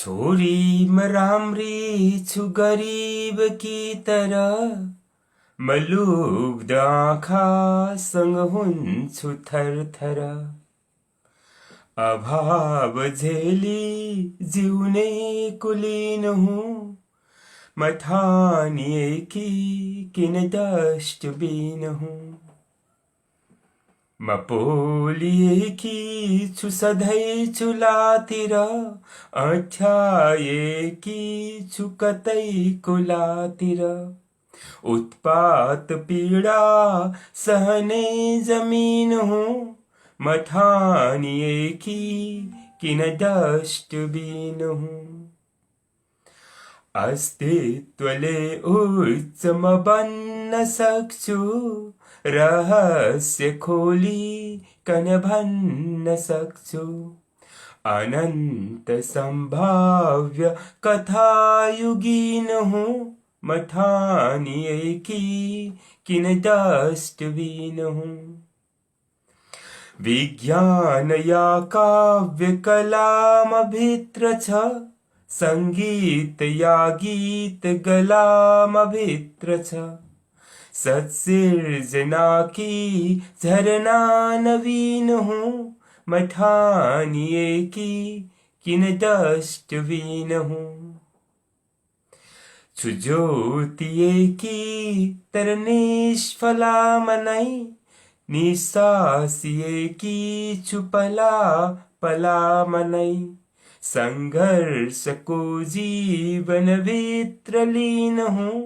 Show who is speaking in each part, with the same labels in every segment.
Speaker 1: छोरी म राम्री छु गरिब की तरह म लुब्ध आँखासँग हुन्छु थरथर अभाव झेली जिउने कुलीन हुँ म ठानिए कि किन डस्टबिन हुँ म पोलिएकी छु सधैँ चुलातिर अँठ्याएकी छु कतै कुलातिर उत्पात पीडा सहने जमिन हुँ म ठानिएकी किन डस्टबिन हुँ अस्तित्वले उच्च म बन्न सक्छु रहस्य खोली कन भन्न सक्छु अनन्त सम्भाव्य कथायुगीन हुँ म ठानिएकी किन डस्टबिन हुँ विज्ञान या काव्य कलाम भित्र छ संगीत या गीत गलाम भित्र छ सत्सिर्जना की झरना नवीन हूँ म ठानिएकी किन डस्टबिन हूँ छु ज्योतिएकी तर निष्फला मनै निसासिएकी छु पला पला मनै संघर्षको जीवन भित्र लीन हूँ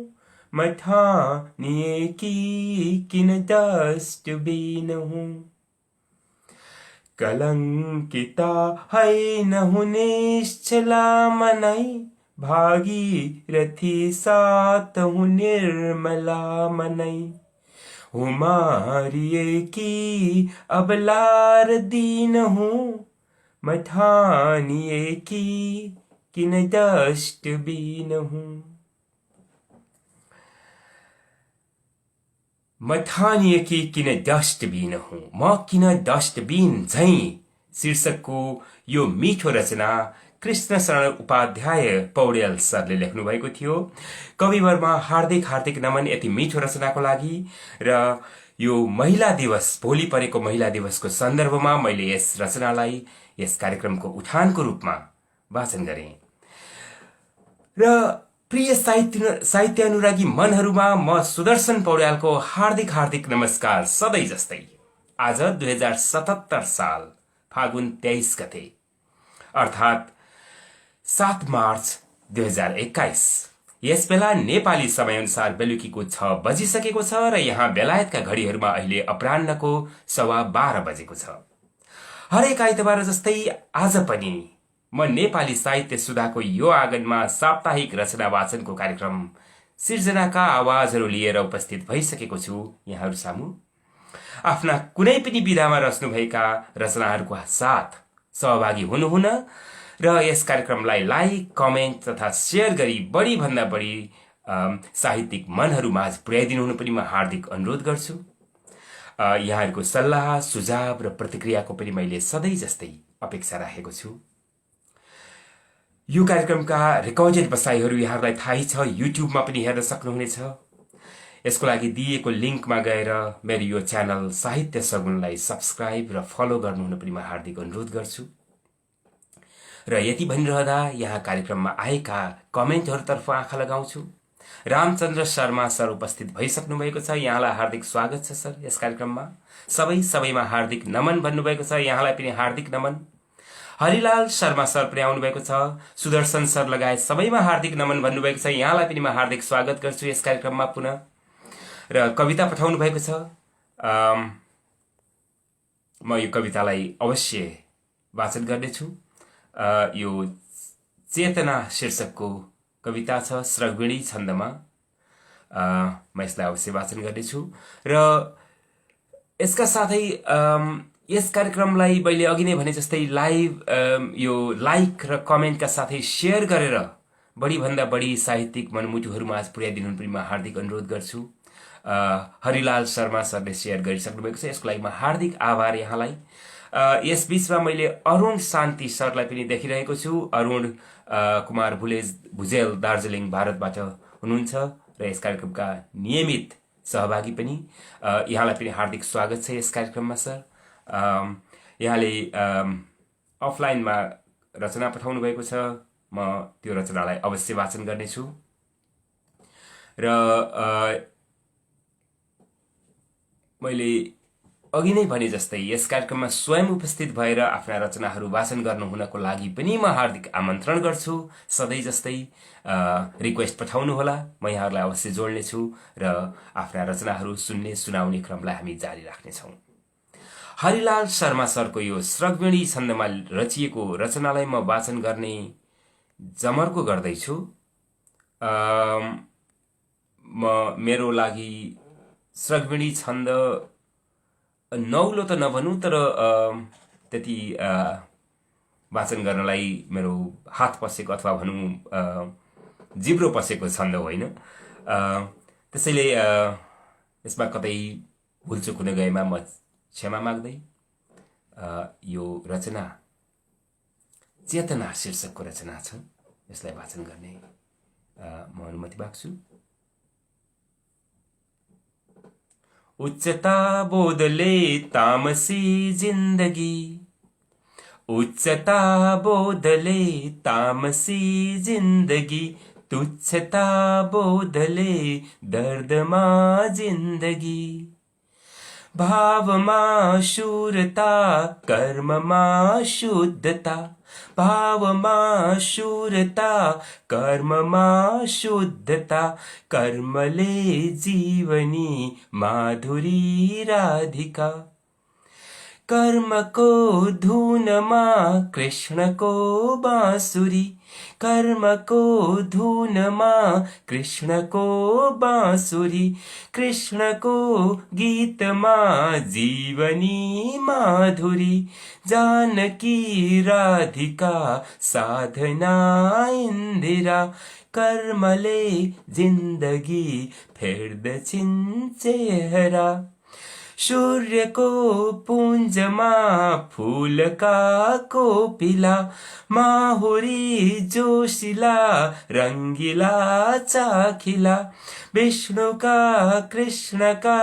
Speaker 1: म ठानिएकी किन डस्टबिन हूँ कलंकिता हैन हुने निश्चला मनै भागीरथी साथ हूँ निर्मला मनै हुमारिएकी अबलार दीन हूँ म ठानिएकी किन डस्टबिन हूँ म ठानिएकी किन डस्टबिन हुँ म किन डस्टबिन झैं शीर्षकको यो मिठो रचना कृष्ण शरण उपाध्याय पौड्याल सरले लेख्नु भएको थियो कविवरमा हार्दिक हार्दिक नमन यति मिठो रचनाको लागि र यो महिला दिवस भोलि परेको महिला दिवसको सन्दर्भमा मैले यस रचनालाई यस कार्यक्रमको उठानको रूपमा वाचन गरेँ र प्रिय साहित्य अनुरागी मनहरूमा म सुदर्शन पौड्यालको हार्दिक हार्दिक नमस्कार सधैँ जस्तै आज 2077 साल फागुन 23 गते अर्थात् 7 मार्च 2021 यस बेला नेपाली समयअनुसार बेलुकीको 6 बजिसकेको छ र यहाँ बेलायतका घडीहरूमा अहिले अपराह्नको 12:15 बजेको छ हरेक आइतबार जस्तै आज पनि म नेपाली साहित्य सुधाको यो आँगनमा साप्ताहिक रचना वाचनको कार्यक्रम सिर्जनाका आवाजहरू लिएर उपस्थित भइसकेको छु यहाँहरू सामु आफ्ना कुनै पनि विधामा रच्नुभएका रचनाहरूको साथ सहभागी हुनुहुन र यस कार्यक्रमलाई लाइक कमेन्ट तथा शेयर गरी बढी भन्दा बढी साहित्यिक मनहरू माझ पुर्याइदिनु हुन पनि म हार्दिक अनुरोध गर्छु यहाँहरूको सल्लाह सुझाव र प्रतिक्रियाको पनि मैले सधैँ जस्तै अपेक्षा राखेको छु यो कार्यक्रमका रेकर्डेड बसाइहरू यहाँहरूलाई थाहै छ युट्युबमा पनि हेर्न सक्नुहुनेछ यसको लागि दिएको लिंकमा गएर मेरो यो च्यानल साहित्य सगुनलाई सब्स्क्राइब र फलो गर्नुहुन पनि म हार्दिक अनुरोध गर्छु र यति भनिरहँदा यहाँ कार्यक्रममा आएका कमेन्टहरूतर्फ आँखा लगाउँछु रामचन्द्र शर्मा सर उपस्थित भइसक्नु भएको छ यहाँलाई हार्दिक स्वागत छ सर यस कार्यक्रममा सबैमा हार्दिक नमन भन्नुभएको छ यहाँलाई पनि हार्दिक नमन हरिलाल शर्मा सर पनि आउनु भएको छ सुदर्शन सर लगायत सबैमा हार्दिक नमन भन्नुभएको छ यहाँलाई पनि म हार्दिक स्वागत गर्छु यस कार्यक्रममा पुनः र कविता पठाउनु भएको छ म यो कवितालाई अवश्य वाचन गर्नेछु यो चेतना शीर्षकको कविता छ श्रवणी छन्दमा म यसलाई अवश्य वाचन गर्नेछु र यसका साथै यस कार्यक्रमलाई मैले अघि नै भने जस्तै लाइभ यो लाइक र कमेन्टका साथै शेयर गरेर बढी भन्दा बढी साहित्यिक मनमुटुहरूमा पुर्याइदिनु पनि म हार्दिक अनुरोध गर्छु हरिलाल शर्मा सरले शेयर गरिसक्नु भएको छ यसको लागि म हार्दिक आभार यहाँलाई यस बीचमा मैले अरुण शान्ति सरलाई पनि देखिरहेको छु। अरुण कुमार भुजेल दार्जिलिङ भारतबाट हुनुहुन्छ र यस कार्यक्रमका नियमित सहभागी पनि। यहाँलाई पनि हार्दिक स्वागत छ यस कार्यक्रममा सर। यहाँले अफलाइनमा रचना पठाउनु भएको छ, म त्यो रचनालाई अवश्य वाचन गर्नेछु। र मैले अघि नै भने जस्तै यस कार्यक्रममा स्वयं उपस्थित भएर आफ्ना रचनाहरू वाचन गर्नुहुनको लागि पनि म हार्दिक आमन्त्रण गर्छु। सधैँ जस्तै रिक्वेस्ट पठाउनुहोला, म यहाँहरूलाई अवश्य जोड्नेछु र आफ्ना रचनाहरू सुनाउने क्रमलाई हामी जारी राख्नेछौँ। हरिलाल शर्मा सरको यो श्रगवेणी छन्दमा रचिएको रचनालाई म वाचन गर्ने जमर्को गर्दैछु। मेरो लागि श्रगवेणी छन्द नौलो त नभनौँ, तर त्यति वाचन गर्नलाई मेरो हात पसेको अथवा भनौँ जिब्रो पसेको छन्द होइन। त्यसैले यसमा कतै भुलचुक हुन गएमा म क्षमा माग्दै यो रचना चेतना शीर्षकको रचना छ, यसलाई वाचन गर्ने म अनुमति माग्छु। उच्चता बोधले तामसी जिन्दगी, उच्चता बोधले तामसी जिन्दगी, तुच्छता बोधले दर्दमा जिन्दगी। भावमा शूरता कर्ममा शुद्धता, भावमा शूरता कर्ममा शुद्धता, कर्मले जीवनी माधुरी राधिका। कर्मको धुनमा कृष्णको बाँसुरी, कर्मको धुनमा कृष्णको बाँसुरी, कृष्णको गीतमा जीवनी माधुरी। जानकी राधिका साधना इन्दिरा, कर्मले जिन्दगी फेर्दछिन् चेहरा। सूर्यको पुञ्जमा फूलका कोपिला, माहुरी जोशिला रङ्गिला चाखिला। विष्णुका कृष्णका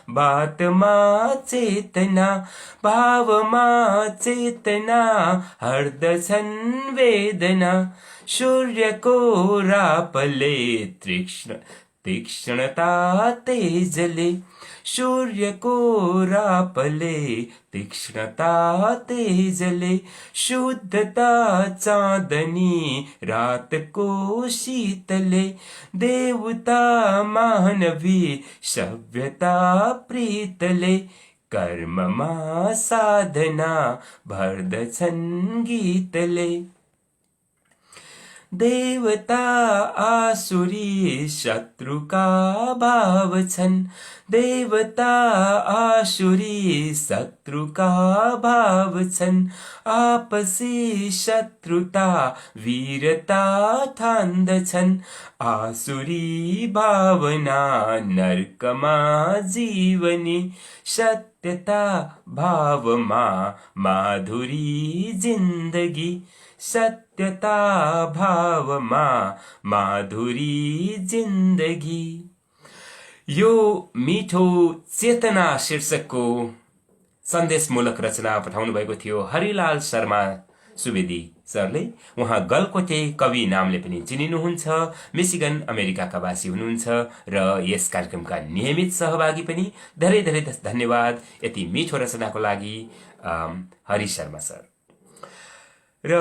Speaker 1: बातमा चेतना, भावमा चेतना हर्दछन् वेदना। सूर्यको रापले तीक्ष्णता तेजले, सूर्यको रापले तीक्ष्णता तेजले। शुद्धता चाँदनी रातको शीतले, देवता मानवी सभ्यता प्रीतले। कर्ममा साधना भर्दछन् गीतले। देवता आसुरी शत्रुका भाव छन्, देवता आसुरी शत्रुका भाव छन्। आपसी शत्रुता वीरता ठान्दछन्, आसुरी भावना नर्कमा जीवनी। सत्यता भावमा माधुरी जिन्दगी, सत्यता भावमा माधुरी जिन्दगी। यो मिठो चेतना शीर्षकको सन्देशमूलक रचना पठाउनु भएको थियो हरिलाल शर्मा सुवेदी सरले। उहाँ गलकोटे कवि नामले पनि चिनिनुहुन्छ, मिशिगन अमेरिकाका वासी हुनुहुन्छ र यस कार्यक्रमका नियमित सहभागी पनि। धेरै धेरै धन्यवाद यति मिठो रचनाको लागि हरि शर्मा सर। र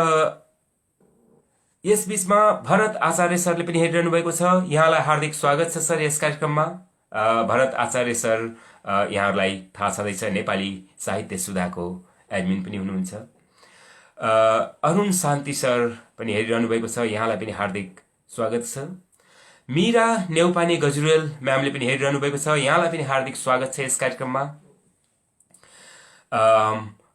Speaker 1: यस बीचमा भरत आचार्य सरले पनि हेरिरहनु भएको छ। यहाँलाई हार्दिक स्वागत छ सर यस कार्यक्रममा। भरत आचार्य सर यहाँहरूलाई थाहा छँदैछ, नेपाली साहित्य सुधाको एडमिन पनि हुनुहुन्छ। अरुण शान्ति सर पनि हेरिरहनु भएको छ, यहाँलाई पनि हार्दिक स्वागत छ। मीरा नेउपाने गजुरेल म्यामले पनि हेरिरहनु भएको छ, यहाँलाई पनि हार्दिक स्वागत छ यस कार्यक्रममा।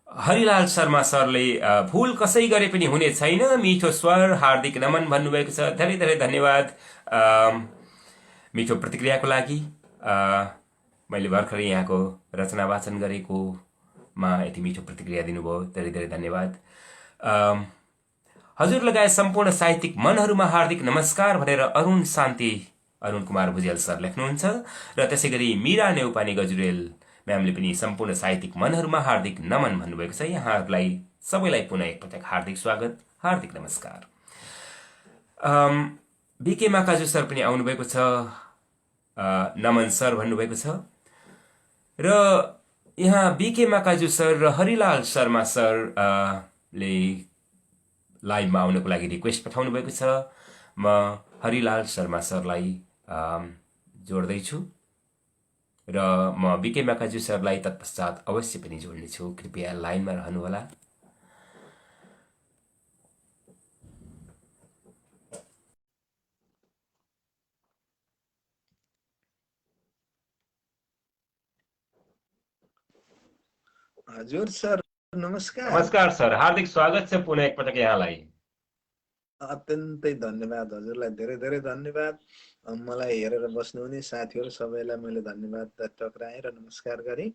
Speaker 1: हरिलाल शर्मा सरले भूल कसै गरे पनि हुने छैन, मिठो स्वर, हार्दिक नमन भन्नुभएको छ। धेरै धेरै धन्यवाद मिठो प्रतिक्रियाको लागि। मैले भर्खरै यहाँको रचना वाचन गरेको मा यति मिठो प्रतिक्रिया दिनुभयो, धेरै धेरै धन्यवाद। हजुर लगायत सम्पूर्ण साहित्यिक मनहरूमा हार्दिक नमस्कार भनेर अरुण कुमार भुजेल सर लेख्नुहुन्छ र त्यसै गरी मीरा नेउपाने गजुरेल म्यामले पनि सम्पूर्ण साहित्यिक मनहरूमा हार्दिक नमन भन्नुभएको छ। यहाँहरूलाई सबैलाई पुनः एकपटक हार्दिक स्वागत, हार्दिक नमस्कार। बीके माकाजु सर पनि आउनुभएको छ, नमन सर भन्नुभएको छ र यहाँ बीके माकाजु सर र हरिलाल शर्मा सर ले लाइभमा आउनको लागि रिक्वेस्ट पठाउनु भएको छ। म हरिलाल शर्मा सरलाई जोड्दैछु र म बीके माकाजु सरलाई तत्पश्चात अवश्य पनि जोड्नेछु। कृपया लाइनमा रहनुहोला।
Speaker 2: हजुर सर नमस्कार।
Speaker 1: नमस्कार सर, हार्दिक स्वागत छ पुनः एकपटक यहाँलाई।
Speaker 2: अत्यन्तै धन्यवाद, हजुरलाई धेरै धेरै धन्यवाद। मलाई हेरेर बस्नुहुने साथीहरू सबैलाई मैले धन्यवाद टक्राएँ र नमस्कार गरेँ।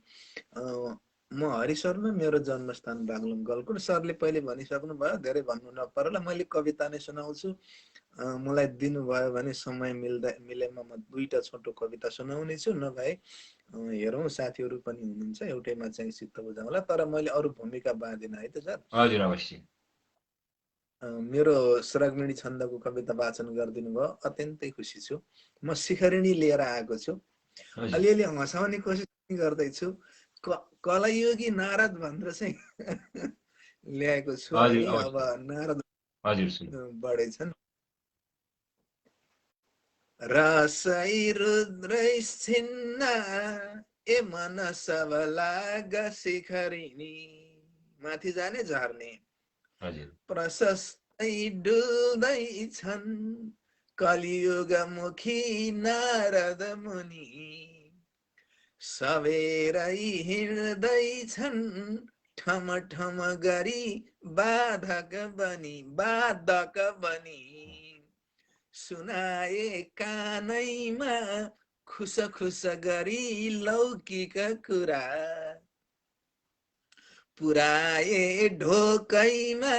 Speaker 2: म हरि शर्मा, मेरो जन्मस्थान बागलुङ गलकुट। सरले पहिले भनिसक्नु भयो, धेरै भन्नु नपरला, मैले कविता नै सुनाउँछु। मलाई दिनुभयो भने समय मिलेमा म 2टा छोटो कविता सुनाउने छु, नभए हेरौँ साथीहरू पनि हुनुहुन्छ, एउटैमा चाहिँ चित्त बुझाउँला। तर मैले अरू भूमिका बाँधिन है त सर।
Speaker 1: हजुर अवश्य।
Speaker 2: मेरो श्राग्मिणी छन्दको कविता वाचन गरिदिनु भयो, अत्यन्तै खुसी छु। म शिखरिणी लिएर आएको छु, अलिअलि हँसाउने कोसिस गर्दैछु। कलयुगी नारद भनेर चाहिँ ल्याएको छु है। अब नारद बढेछन्। रसै रुद्रै छिन्न ए मन सब लाग शिखरिणी, माथि जाने झर्ने प्रशस्तै डुल्दैछन् कलियुग मुखी नारद मुनि, सबेरै हिँड्दैछन् ठम ठम गरी बाधक बनी, सुनाए कानैमा खुस खुस गरी लौकिक कुरा, पुराए ढोकैमा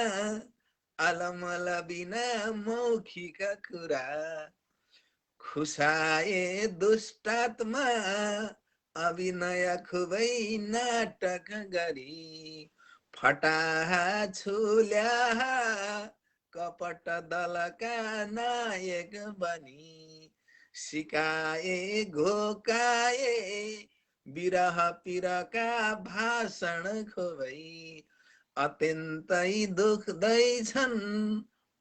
Speaker 2: अलमल बिना मौखिक कुरा, खुसाए दुष्टात्मा अभिनय खुबै नाटक गरी, फटाहा छुल्याहा कपट दलका नायक बनी, सिकाए घोकाए विरह पिरका भाषण खुबै, अत्यन्तै दुख्दैछन्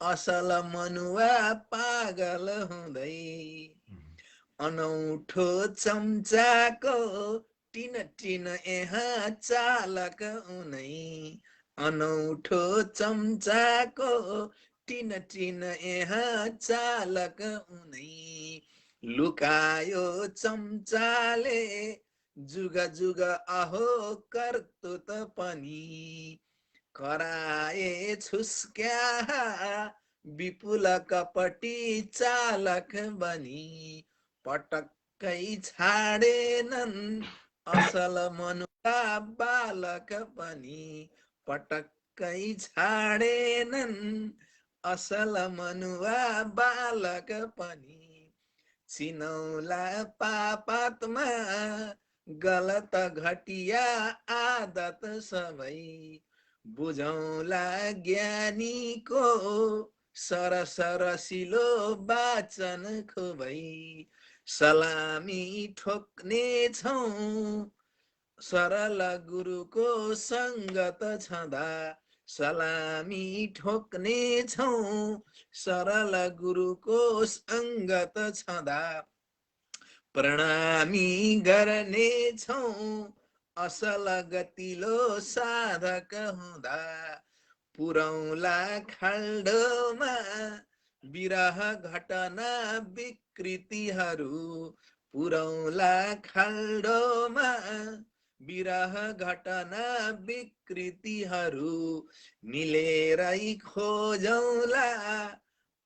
Speaker 2: असल मनुवा पागल हुँदै, अनौठो चम्चाको टिन टिन यहाँ चालक उनै, अनौठो चम्चाको टिन टिन यहाँ चालक उनै, लुकायो चम्चाले जुग जुग अहो कर्तुत पनि, कराए छुस्क्या विपुल कपटी चालक बनी, पटक्कै छाडेनन् असल मनुका बालक पनि, पटक्कै छाडेनन् असल मनुवा बालक पनि, चिनौला पापात्मा गलत घटिया आदत सबै, बुझौला ज्ञानीको सरस रसिलो वाचन खुबै, सलामी ठोक्ने छौं सरल गुरुको संगत छँदा, सलामी ठोक्ने छौं सरल गुरुको संगत छँदा, प्रणामी गर्ने छौं असल गतिलो साधक हुँदा, पुरौला खाल्डोमा विरह घटना विकृतिहरू, पुरौला खाल्डोमा विरह घटना विकृतिहरू, मिलेरै खोजौला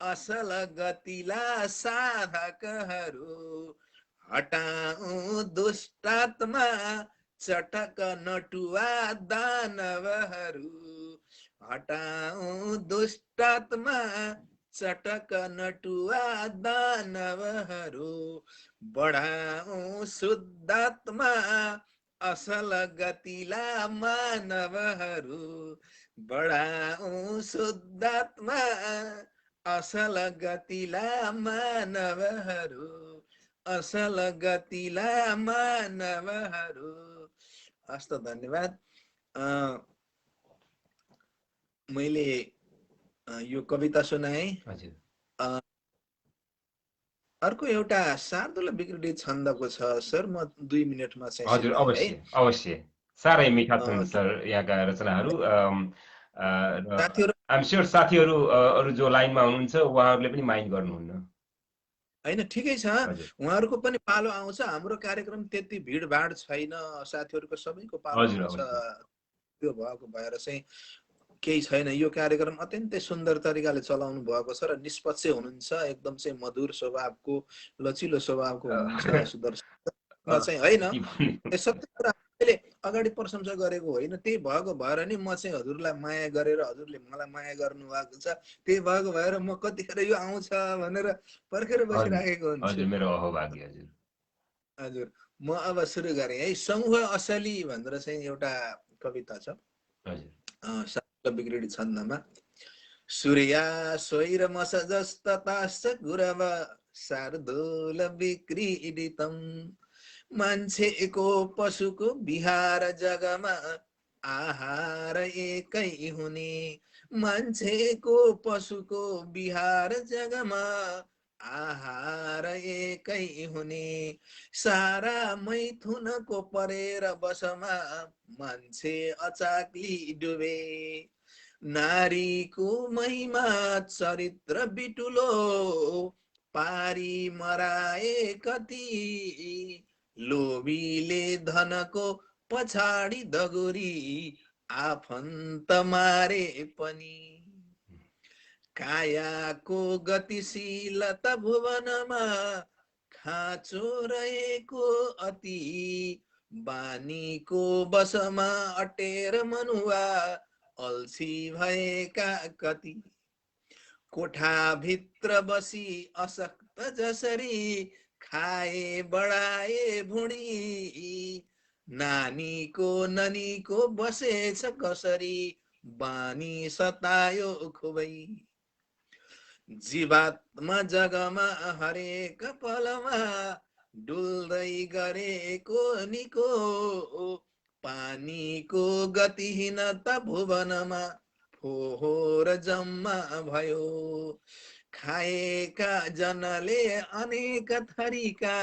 Speaker 2: असल गतिला साधकहरू, हटाऊ दुष्टात्मा चटक नटुवा दानवहरू, हटाऊ दुष्टात्मा चटक नटुवा दानवहरू, बढाऊ शुद्धात्मा असल गतिला मानवहरू, बढाऊ शुद्धात्मा असल गतिला मानवहरू, असल गतिला मानवहरू। हस्त धन्यवाद। मैले यो कविता सुनाएँ। अर्को एउटा शार्दूल विकृति छन्दको छ सर, म 2 मिनेटमा चाहिँ
Speaker 1: हजुर
Speaker 2: सिद्धाएँ है।
Speaker 1: अवश्य अवश्य, साह्रै मिठा छन् सर यहाँका रचनाहरू।
Speaker 2: साथीहरू
Speaker 1: आइएम स्योर साथीहरू अरू जो लाइनमा हुनुहुन्छ उहाँहरूले पनि माइन्ड गर्नुहुन्न।
Speaker 2: होइन, ठिकै छ,
Speaker 1: हजुर
Speaker 2: उहाँहरूको पनि पालो आउँछ। हाम्रो कार्यक्रम त्यति भिडभाड छैन, साथीहरूको सबैको पालो
Speaker 1: हजुर
Speaker 2: आउँछ।
Speaker 1: अवश्य।
Speaker 2: त्यो भएको भएर चाहिँ केही छैन। यो कार्यक्रम अत्यन्तै सुन्दर तरिकाले चलाउनु भएको छ र निष्पक्ष हुनुहुन्छ, एकदम चाहिँ मधुर स्वभावको, लचिलो स्वभावको हुनुहुन्छ सुदर्शन चाहिँ, होइन
Speaker 1: के भन्ने?
Speaker 2: सत्य कुरा मैले अगाडि प्रशंसा गरेको होइन। त्यही भएको भएर नि म चाहिँ हजुरलाई माया गरेर हजुरले मलाई माया गर्नु भएको छ। त्यही भएको भएर म कतिखेर यो आउँछ भनेर पर्खेर बसिराखेको हुन्छु।
Speaker 1: हजुर मेरो अहोभाग्य। हजुर
Speaker 2: हजुर, म अब सुरु गरेँ है। समूह असली भनेर चाहिँ एउटा कविता छ शार्दूल विकृति छन्दमा। सूर्या स्वैर मस जस्तताश्च गुरव शार्दूल विक्रीडितम्, मान्छेको पशुको विहार जगमा आहार एकै हुने, मान्छेको पशुको विहार जगमा आहार एकै हुने, सारा मैथुनको परेर बसमा मान्छे अचाक्ली डुबे, नारीको महिमा चरित्र बिटुलो पारी मराए कति, लोभीले धनको पछाडि दगुरी आफन्त मारे पनि, कायाको गतिशीलता भुवनमा खाँचो रहेको अति, बानीको बसमा अटेर मनुवा अल्छी भएका कति, कोठाभित्र बसी अशक्त जसरी खाए बढाए भुँडी, नानीको ननीको बसेछ कसरी बानी सतायो खुबै, जीवात्मा जगमा हरेक पलमा डुल्दै गरेको निको, पानीको गतिहीनता भुवनमा फोहोर जम्मा भयो, खाएका जनले अनेक थरीका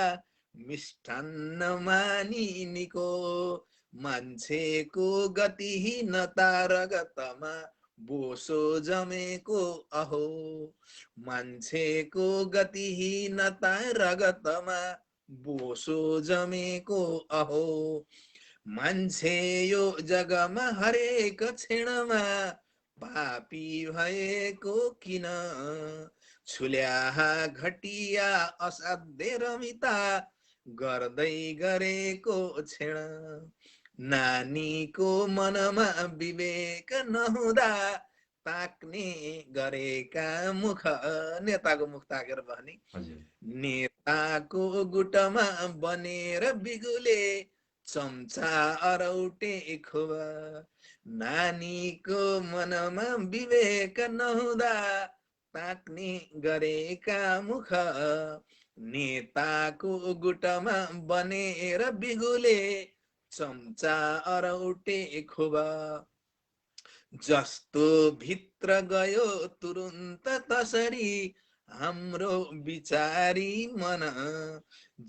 Speaker 2: मिष्टान्न मानी निको, मान्छेको गतिहीनता रगतमा बोसो जमेको अहो, मान्छेको गतिहीनता रगतमा बोसो जमेको अहो, मान्छे यो जगमा हरेक क्षणमा पापी भएको किन, छुल्याहा घटिया असाध्य रमिता गर्दै गरेको क्षण, नानीको मनमा विवेक नहुँदा ताक्ने गरेका मुख, नेताको मुख ताकेर भने, नेताको गुटमा बनेर बिगुले चम्चा अरौटे खुवा, नानीको मनमा विवेक नहुँदा ताक्ने गरेका मुख, नेताको गुटमा बनेर बिगुले चम्चा अरौटे खुवा, जस्तो भित्र गयो तुरुन्त तसरी हाम्रो विचारी मन,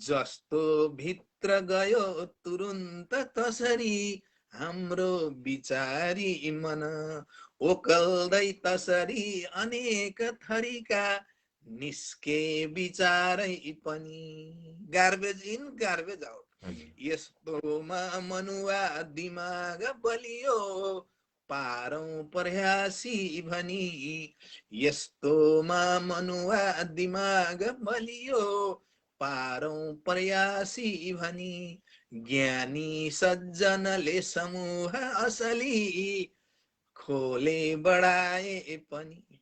Speaker 2: जस्तो भित्र गयो तुरुन्त तसरी हाम्रो विचारी मन, ओकल्दै तसरी अनेक थरीका निस्के विचारै पनि, गार्बेज इन गार्बेज आउट। यस्तोमा मनुवा दिमाग बलियो पारौं प्रयासी भनी, यस्तोमा मनुवा दिमाग बलियो पारौं प्रयासी भनी, ज्ञानी सज्जनले समूह असली खोले बढाए पनि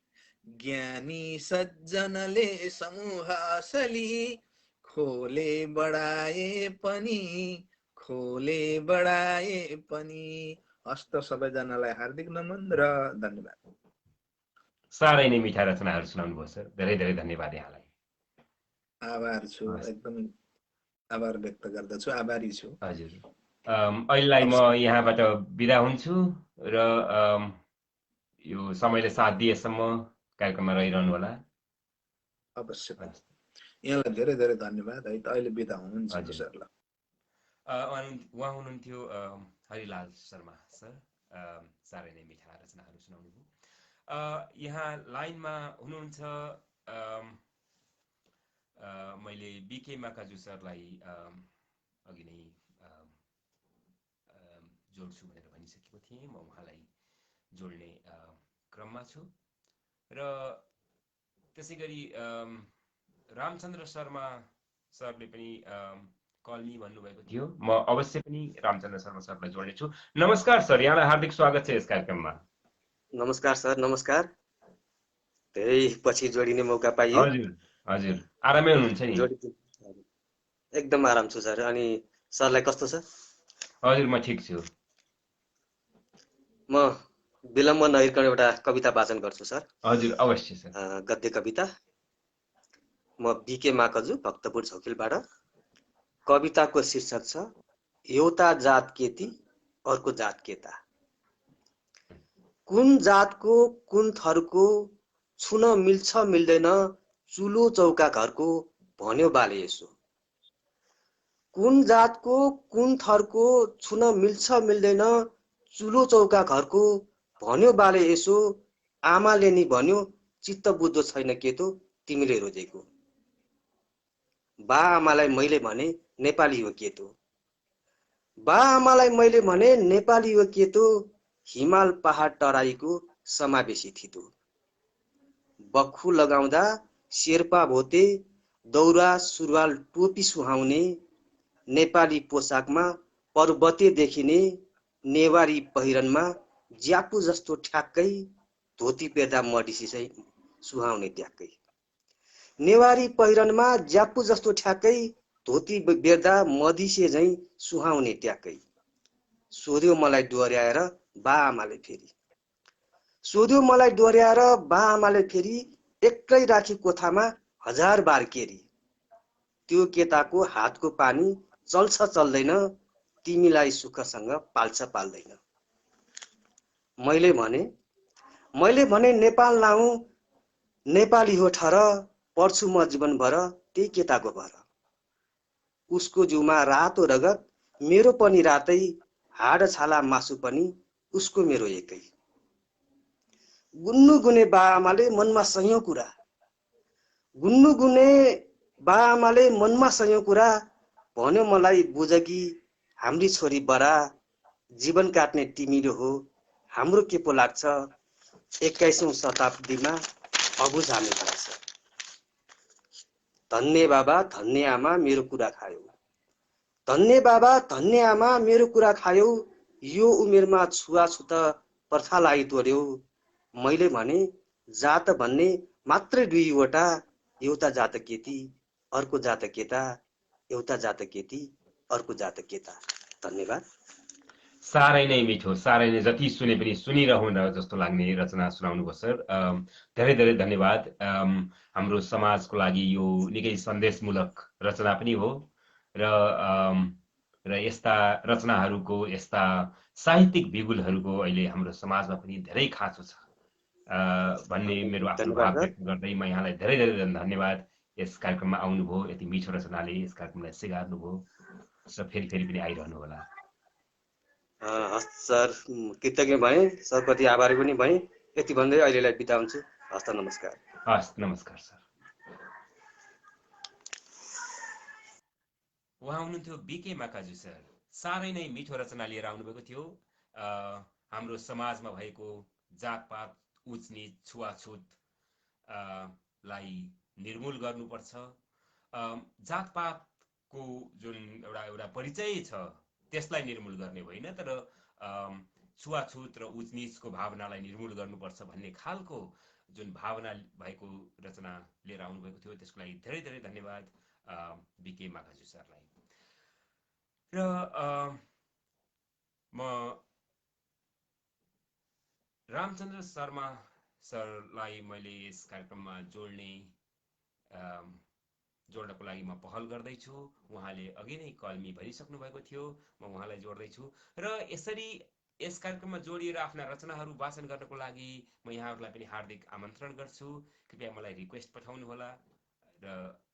Speaker 2: ज्ञानी सज्जनले समूह असली खोले बढाए पनि खोले बढाए पनि। हस्त सबैजनालाई हार्दिक नमन र धन्यवाद।
Speaker 1: साह्रै नै मिठा रचनाहरू सुनाउनु भयो सर, धेरै धेरै धन्यवाद यहाँलाई।
Speaker 2: आभार छु,
Speaker 1: हस्,
Speaker 2: एकदमै आभार व्यक्त गर्दछु, आभारी छु।
Speaker 1: हजुर। अहिलेलाई म यहाँबाट बिदा हुन्छु र यो समयले साथ दिएसम्म कार्यक्रममा रहिरहनु होला।
Speaker 2: अवश्य पनि।
Speaker 1: हस्,
Speaker 2: यहाँलाई धेरै धेरै धन्यवाद है त। अहिले बिदा हुनुहुन्छ
Speaker 1: हजुर।
Speaker 2: सर ल।
Speaker 1: उहाँ हुनुहुन्थ्यो हरिलाल शर्मा सर, साह्रै नै मिठा रचनाहरू सुनाउनुभयो। यहाँ लाइनमा हुनुहुन्छ मैले बिके माकाजु सरलाई अघि नै जोड्छु भनेर भनिसकेको थिएँ। म उहाँलाई जोड्ने क्रममा छु र त्यसै गरी रामचन्द्र शर्मा सरले पनि कल्नी भन्नुभएको थियो। म अवश्य पनि रामचन्द्र शर्मा सरलाई जोड्नेछु। नमस्कार सर, यहाँलाई हार्दिक स्वागत छ यस कार्यक्रममा।
Speaker 3: नमस्कार सर, नमस्कार। धेरै पछि जोडिने मौका पाइयो।
Speaker 1: हजुर हजुर, आरामै हुनुहुन्छ नि?
Speaker 3: एकदम आराम छु सर। अनि सरलाई कस्तो छ?
Speaker 1: हजुर, म ठिक छु।
Speaker 3: म विलम्ब नहिर्कन एउटा कविता वाचन गर्छु सर।
Speaker 1: हजुर, अवश्य सर।
Speaker 3: गद्य कविता। म बिके माकजु भक्तपुर झौकिलबाट। कविताको शीर्षक छ एउटा जात केती अर्को जात केता। कुन जातको कुन थरको छुन मिल्छ मिल्दैन चुलो चौका घरको भन्यो बाले यसो। कुन जातको कुन थरको छुन मिल्छ मिल्दैन चुलो चौका घरको भन्यो बाले यसो। आमाले नि भन्यो चित्त बुझ्दो छैन केतो तिमीले रोजेको। बा आमालाई मैले भने नेपाली हो केतो। बा आमालाई मैले भने नेपाली हो केतो। हिमाल पहाड टराईको समावेशी थितो। बख्खु लगाउँदा शेर्पा भोते दौरा सुरुवाल टोपी सुहाउने। नेपाली पोसाकमा पर्वते देखिने नेवारी पहिरनमा ज्यापु जस्तो ठ्याक्कै धोती पेर्दा मडिसी चाहिँ सुहाउने ट्याक्कै। नेवारी पहिरनमा ज्यापु जस्तो ठ्याक्कै धोती बेर्दा मदिसे झैं सुहाउने ट्याक्कै। सोध्यो मलाई डोर्याएर बा आमाले फेरि। सोध्यो मलाई डोर्याएर बा आमाले फेरि एक्लै राखी कोठामा 1000 बार केरी। त्यो केताको हातको पानी चल्छ चल्दैन तिमीलाई सुखसँग पाल्छ पाल्दैन। मैले भने नेपाल नाउँ नेपाली हो ठहर पढ्छु म जीवनभर त्यही केताको भर। उसको जिउमा रातो रगत मेरो पनि रातै हाड छाला मासु पनि उसको मेरो एकै। गुन्नु गुने बा आमाले मनमा सयौं कुरा। गुन्नु गुने बा आमाले मनमा सयौं कुरा भन्यो मलाई बुझकी हाम्री छोरी बरा। जीवन काट्ने तिमीले हो हाम्रो के पो लाग्छ 21औं शताब्दीमा अबुझ हामी लाग्छ। धन्य बाबा धन्य आमा मेरो कुरा खायो। धन्य बाबा धन्य आमा मेरो कुरा खायो। यो उमेरमा छुवाछुत प्रथालाई तोड्यो। मैले भने जात भन्ने मात्रै दुईवटा एउटा जात केटी अर्को जात केटा एउटा जात केटी अर्को जात केटा। धन्यवाद।
Speaker 1: साह्रै नै मिठो, साह्रै नै जति सुने पनि सुनिरहँ जस्तो लाग्ने रचना सुनाउनु भयो सर। धेरै धेरै धन्यवाद। हाम्रो समाजको लागि यो निकै सन्देशमूलक रचना पनि हो र यस्ता रचनाहरूको यस्ता साहित्यिक बिगुलहरूको अहिले हाम्रो समाजमा पनि धेरै खाँचो छ भन्ने मेरो आफ्नो भाव व्यक्त गर्दै म यहाँलाई धेरै धेरै धन्यवाद। यस कार्यक्रममा आउनुभयो, यति मिठो रचनाले यस कार्यक्रमलाई सिगार्नुभयो र फेरि फेरि पनि आइरहनु होला।
Speaker 3: हस् सर, कृतज्ञ भएँ, सरप्रति आभारी पनि भएँ। यति भन्दै अहिलेलाई बिदा हुन्छु। हस्त नमस्कार।
Speaker 1: हस्, नमस्कार सर। उहाँ हुनुहुन्थ्यो बिके माकाजु सर। साह्रै नै मिठो रचना लिएर आउनुभएको थियो। हाम्रो समाजमा भएको जातपात उचनिच छुवाछुत लाई निर्मूल गर्नुपर्छ। जातपातको को जुन एउटा एउटा परिचय छ त्यसलाई निर्मूल गर्ने होइन, तर छुवाछुत र उचनिचको भावनालाई निर्मूल गर्नुपर्छ भन्ने खालको जुन भावना भएको रचना लिएर आउनुभएको थियो। त्यसको लागि धेरै धेरै धन्यवाद बिके माखाजु सरलाई। र म रामचन्द्र शर्मा सरलाई मैले यस कार्यक्रममा जोड्नको लागि म पहल गर्दैछु। उहाँले अघि नै कलमी भरिसक्नु भएको थियो, म उहाँलाई जोड्दैछु र यसरी यस कार्यक्रममा जोडिएर आफ्ना रचनाहरू वाचन गर्नको लागि म यहाँहरूलाई पनि हार्दिक आमन्त्रण गर्छु। कृपया मलाई रिक्वेस्ट पठाउनुहोला र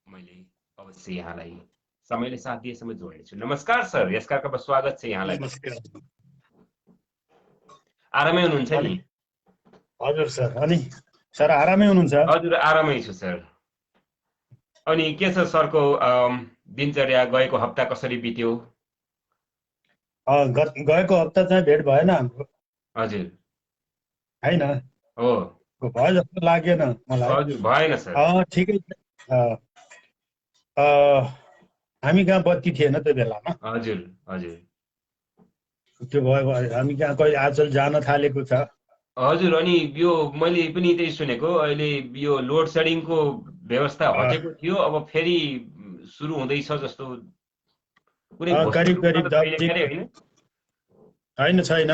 Speaker 1: मैले अवश्य यहाँलाई समयले साथ दिएसम्म जोड्नेछु। नमस्कार सर, यस कार्यक्रममा स्वागत छ यहाँलाई। आरामै हुनुहुन्छ नि?
Speaker 4: हजुर सर। अनि सर आरामै हुनुहुन्छ?
Speaker 1: हजुर आरामै छु सर। अनि के छ सरको दिनचर्या? गएको हप्ता कसरी बित्यो?
Speaker 4: गएको हप्ता चाहिँ भेट भएन हाम्रो।
Speaker 1: हजुर
Speaker 4: हैन
Speaker 1: हो,
Speaker 4: भयो जस्तो लागेन मलाई।
Speaker 1: हजुर भएन सर।
Speaker 4: ठिकै छ। हामी कहाँ बत्ती थिएन त्यो बेलामा।
Speaker 1: हजुर हजुर
Speaker 4: त्यो भयो, हामी कहाँ कोही आजकल जान थालेको छ।
Speaker 1: हजुर। अनि यो मैले पनि त्यही सुनेको, अहिले यो लोड सेडिङको व्यवस्था हटेको थियो, अब फेरि सुरु हुँदैछ जस्तो कुनै
Speaker 4: करिब करिब होइन छैन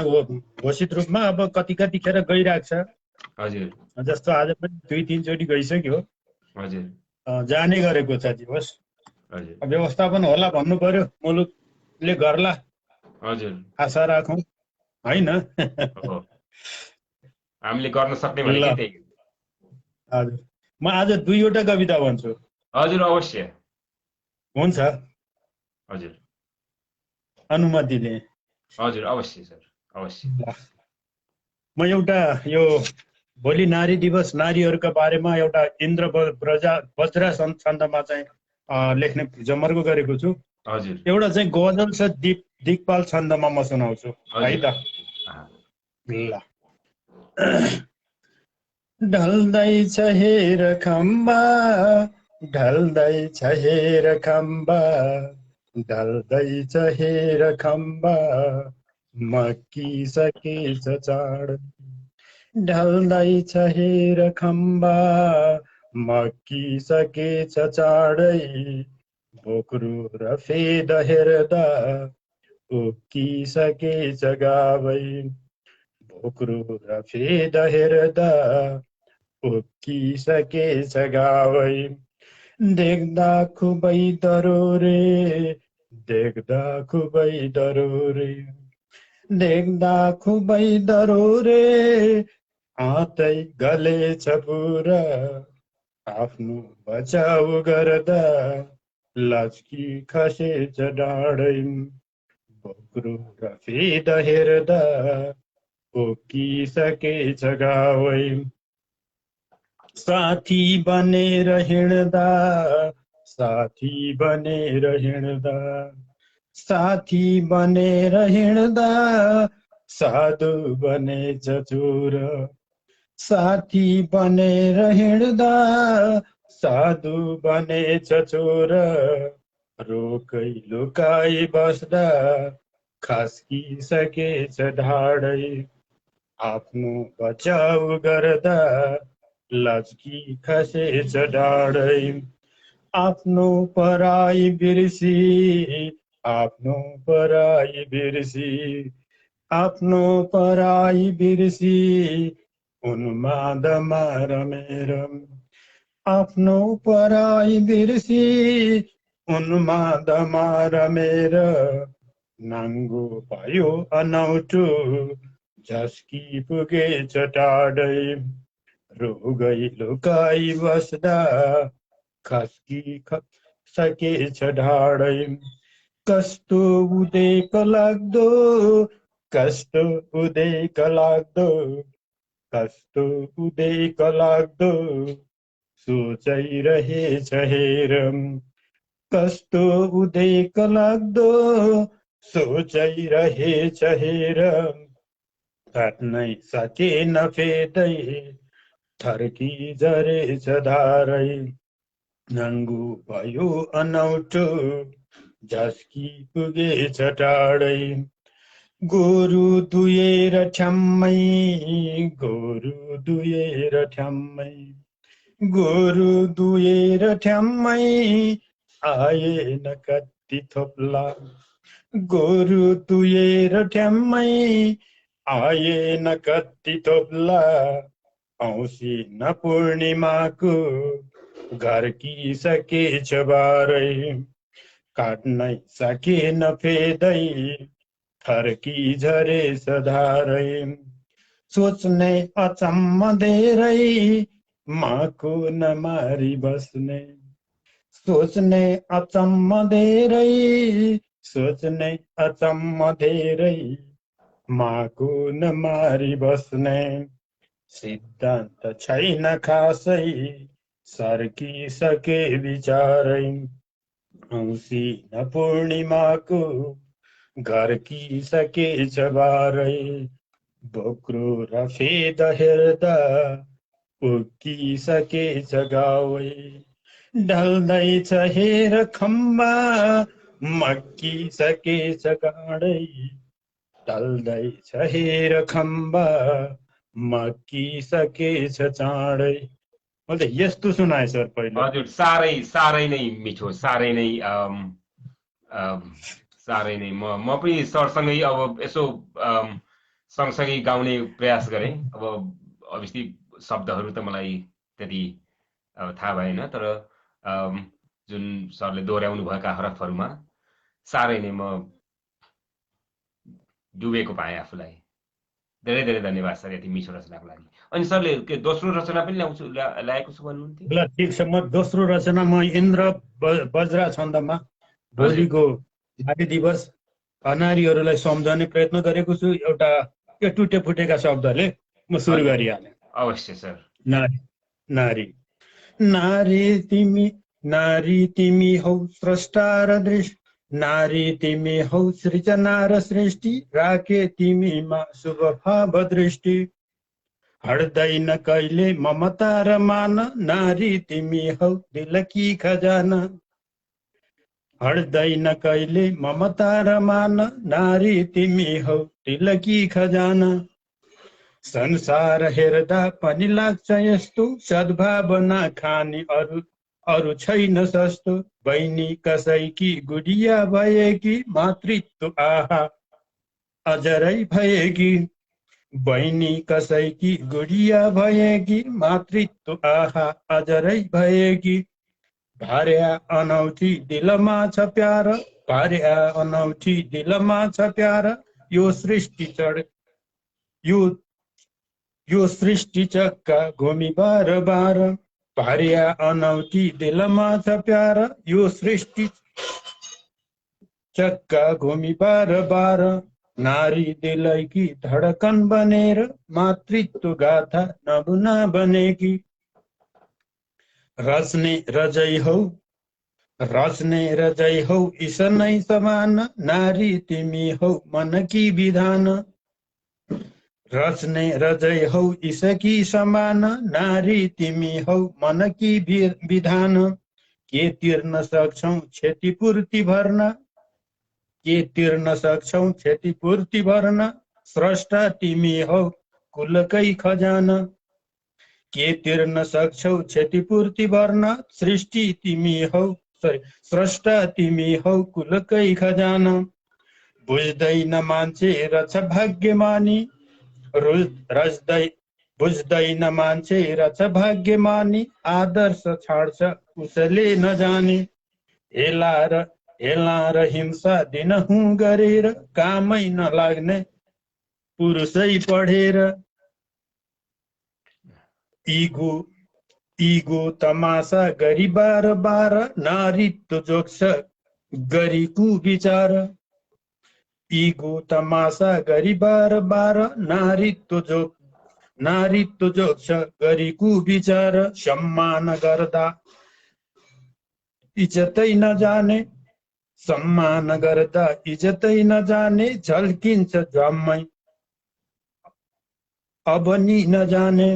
Speaker 4: घोषित रूपमा। अब कति कतिखेर गइरहेको छ।
Speaker 1: हजुर
Speaker 4: जस्तो आज पनि 2-3 चोटि गइसक्यो।
Speaker 1: हजुर
Speaker 4: जाने गरेको छ दिवस।
Speaker 1: हजुर
Speaker 4: व्यवस्थापन होला भन्नु पर्यो, मुलुकले गर्ला
Speaker 1: हजुर
Speaker 4: आशा राखौँ होइन।
Speaker 1: हामीले गर्न सक्ने भनेको त्यही।
Speaker 4: हजुर म आज 2वटा कविता भन्छु।
Speaker 1: हजुर अवश्य।
Speaker 4: हुन्छ?
Speaker 1: हजुर
Speaker 4: अनुमति दिए?
Speaker 1: हजुर अवश्य सर, अवश्य।
Speaker 4: म एउटा यो भोलि नारी दिवस, नारीहरूका बारेमा एउटा इन्द्र वज्रा छन्दमा चाहिँ लेख्ने जमर्को गरेको छु।
Speaker 1: हजुर
Speaker 4: एउटा चाहिँ गजल छ दिक्पाल छन्दमा म सुनाउँछु है त। ल। ढल्दैछ हेर खम्बा, ढल्दैछ हेर खम्बा, ढल्दैछ हेर खम्बा, मकिसकेछ चाड। ढल्दैछ हेर खम्बा, मकिसकेछ चाडै, भोक्रो र फेद हेर्दा उक्किसकेछ गावै। भोक्रो र फेद हेर्दा उक्किसकेछ गावै। देख्दा खुबै दरोरे, देख्दा खुबै दरोरे, देख्दा खुबै दरोरे, आतै गलेछ पुरा। आफ्नो बचाउ गर्दा लच्की खसेछ डाँडै। भोक्रो र फेद हेर्दा उक्किसकेछ गावै। साथी बनेर हिँड्दा, साथी बनेर हिँड्दा, साथी बनेर हिँड्दा, साधु बनेछ चोर। साथी बनेर हिँड्दा, साधु बनेछ चोर। रोकै लुकाई बस्दा खस्किसकेछ ढाडै। आफ्नो बचाउ गर्दा लच्की खसेछ डाँडै। आफ्नो पराई बिर्सी, आफ्नो पराई बिर्सी, आफ्नो पराई बिर्सी, उन्मादमा रमेर। आफ्नो पराई बिर्सी, उन्मादमा रमेर, नाङ्गो भयो अनौठो, झस्की पुगेछ टाढै। रोगै लुकाई बस्दा खस्किसकेछ ढाडै। कस्तो उदेक लाग्दो, कस्तो उदेक लाग्दो, कस्तो उदेक लाग्दो, सोचाइरहेछ हेर। कस्तो उदेक लाग्दो, सोचाइरहेछ हेर। काट्नै सकेन फेदै, थर्की झरेछ धारै। नाङ्गो भयो अनौठो, झस्की पुगेछ टाढै गोरु दुहेर ठ्याम्मै गोरु दुहेर ठ्याम्मै गोरु दुहेर ठ्याम्मै आएन कति थोप्ला गोरु दुहेर ठ्याम्मै आएन कति थोप्ला औँसी न पूर्णिमाको घर्किसकेछ बारै काट्नै सकेन फेदै थर्की झरेछ धारै सोच्ने अचम्म धेरै माको नमारी बस्ने सोच्ने अचम्म धेरै सोच्ने अचम्म धेरै माको नमारी बस्ने सिद्धान्त छैन खासै सर्किसके विचारै औँसी न पूर्णिमाको घर्किसकेछ बारै बोक्रो र फेद हेर्दा उक्किसकेछ गावै ढल्दैछ हेर खम्बा मक्किसकेछ गाडै ढल्दैछ हेर खम्बा मक्किसकेछ चाँडै। मैले यस्तो सुनाएँ सर पहिले।
Speaker 1: हजुर, साह्रै साह्रै नै मिठो, साह्रै नै साह्रै नै म पनि सरसँगै अब यसो सँगसँगै गाउने प्रयास गरेँ। अब अभियसली शब्दहरू त मलाई त्यति थाहा भएन, तर जुन सरले दोहोऱ्याउनु भएका हरफहरूमा साह्रै नै म डुबेको पाएँ आफूलाई। धेरै धेरै धन्यवाद सर यति मिठो रचनाको लागि। अनि सरले के दोस्रो रचना पनि ल्याएको छु भन्नुहुन्थ्यो?
Speaker 4: ल ठिक छ, म दोस्रो रचना म इन्द्र बज्रा छन्दमा भोलिको नारी दिवस नारीहरूलाई सम्झाउने प्रयत्न गरेको छु। एउटा के टुटे फुटेका शब्दले म सुरु गरिहालेँ।
Speaker 1: अवश्य सर।
Speaker 4: नारी नारी नारी तिमी हौ स्रष्टा र दृष्टि नारी तिमी हौ सृजना र सृष्टि राखे तिमीमा शुभ भाव दृष्टि हट्दैन कहिले ममता र मान नारी तिमी हौ दिलकी खजाना हट्दैन कहिले ममता र मान नारी तिमी हौ दिलकी खजाना संसार हेर्दा पनि लाग्छ यस्तो सद्भावना खानी अरू छैन सस्तो बहिनी कसैकी गुडिया भएकी मातृत्व आहा अजरै भएकी बहिनी कसैकी गुडिया भएकी मातृत्व आहा अजरै भएकी भार्या अनौठी दिलमा छ प्यार भार्या अनौठी दिलमा छ प्यार यो सृष्टि यो सृष्टि चक्का घुमी बार बार भार्या अनौठी दिलमा छ प्यार यो सृष्टि चक्का घुमी बार बार नारी दिलैकी धडकन बनेर मातृत्व गाथा नमुना बनेकी रच्ने रजै हौ ईशनै समान नारी तिमी हौ मनकी विधान रच्ने रजै हौ ईशकी समान नारी तिमी हौ मनकी विधान के तिर्न सक्छौ क्षतिपूर्ति भर्न के तिर्न सक्छौ क्षतिपूर्ति भर्न स्रष्टा तिमी हौ कुलकै खजाना के तिर्न सक्छौ क्षतिपूर्ति भर्न सृष्टि तिमी हौ स्रष्टा तिमी हौ कुलकै खजाना बुझ्दैन मान्छे रछ भाग्यमानी बुझ्दैन मान्छे रछ भाग्यमानी आदर्श छाड्छ उसले नजाने हेला र हिंसा दिनहुँ गरेर कामै नलाग्ने पुरुषै पढेर इगो तमासा गरी बार बार नारीत्व जोग्छ गरी कुविचार इगो तमासा गरी बार बार नारीत्व जोग्छ गरी कुविचार सम्मान गर्दा इज्जतै नजाने सम्मान गर्दा इज्जतै नजाने झल्किन्छ झम्मै अबनी नजाने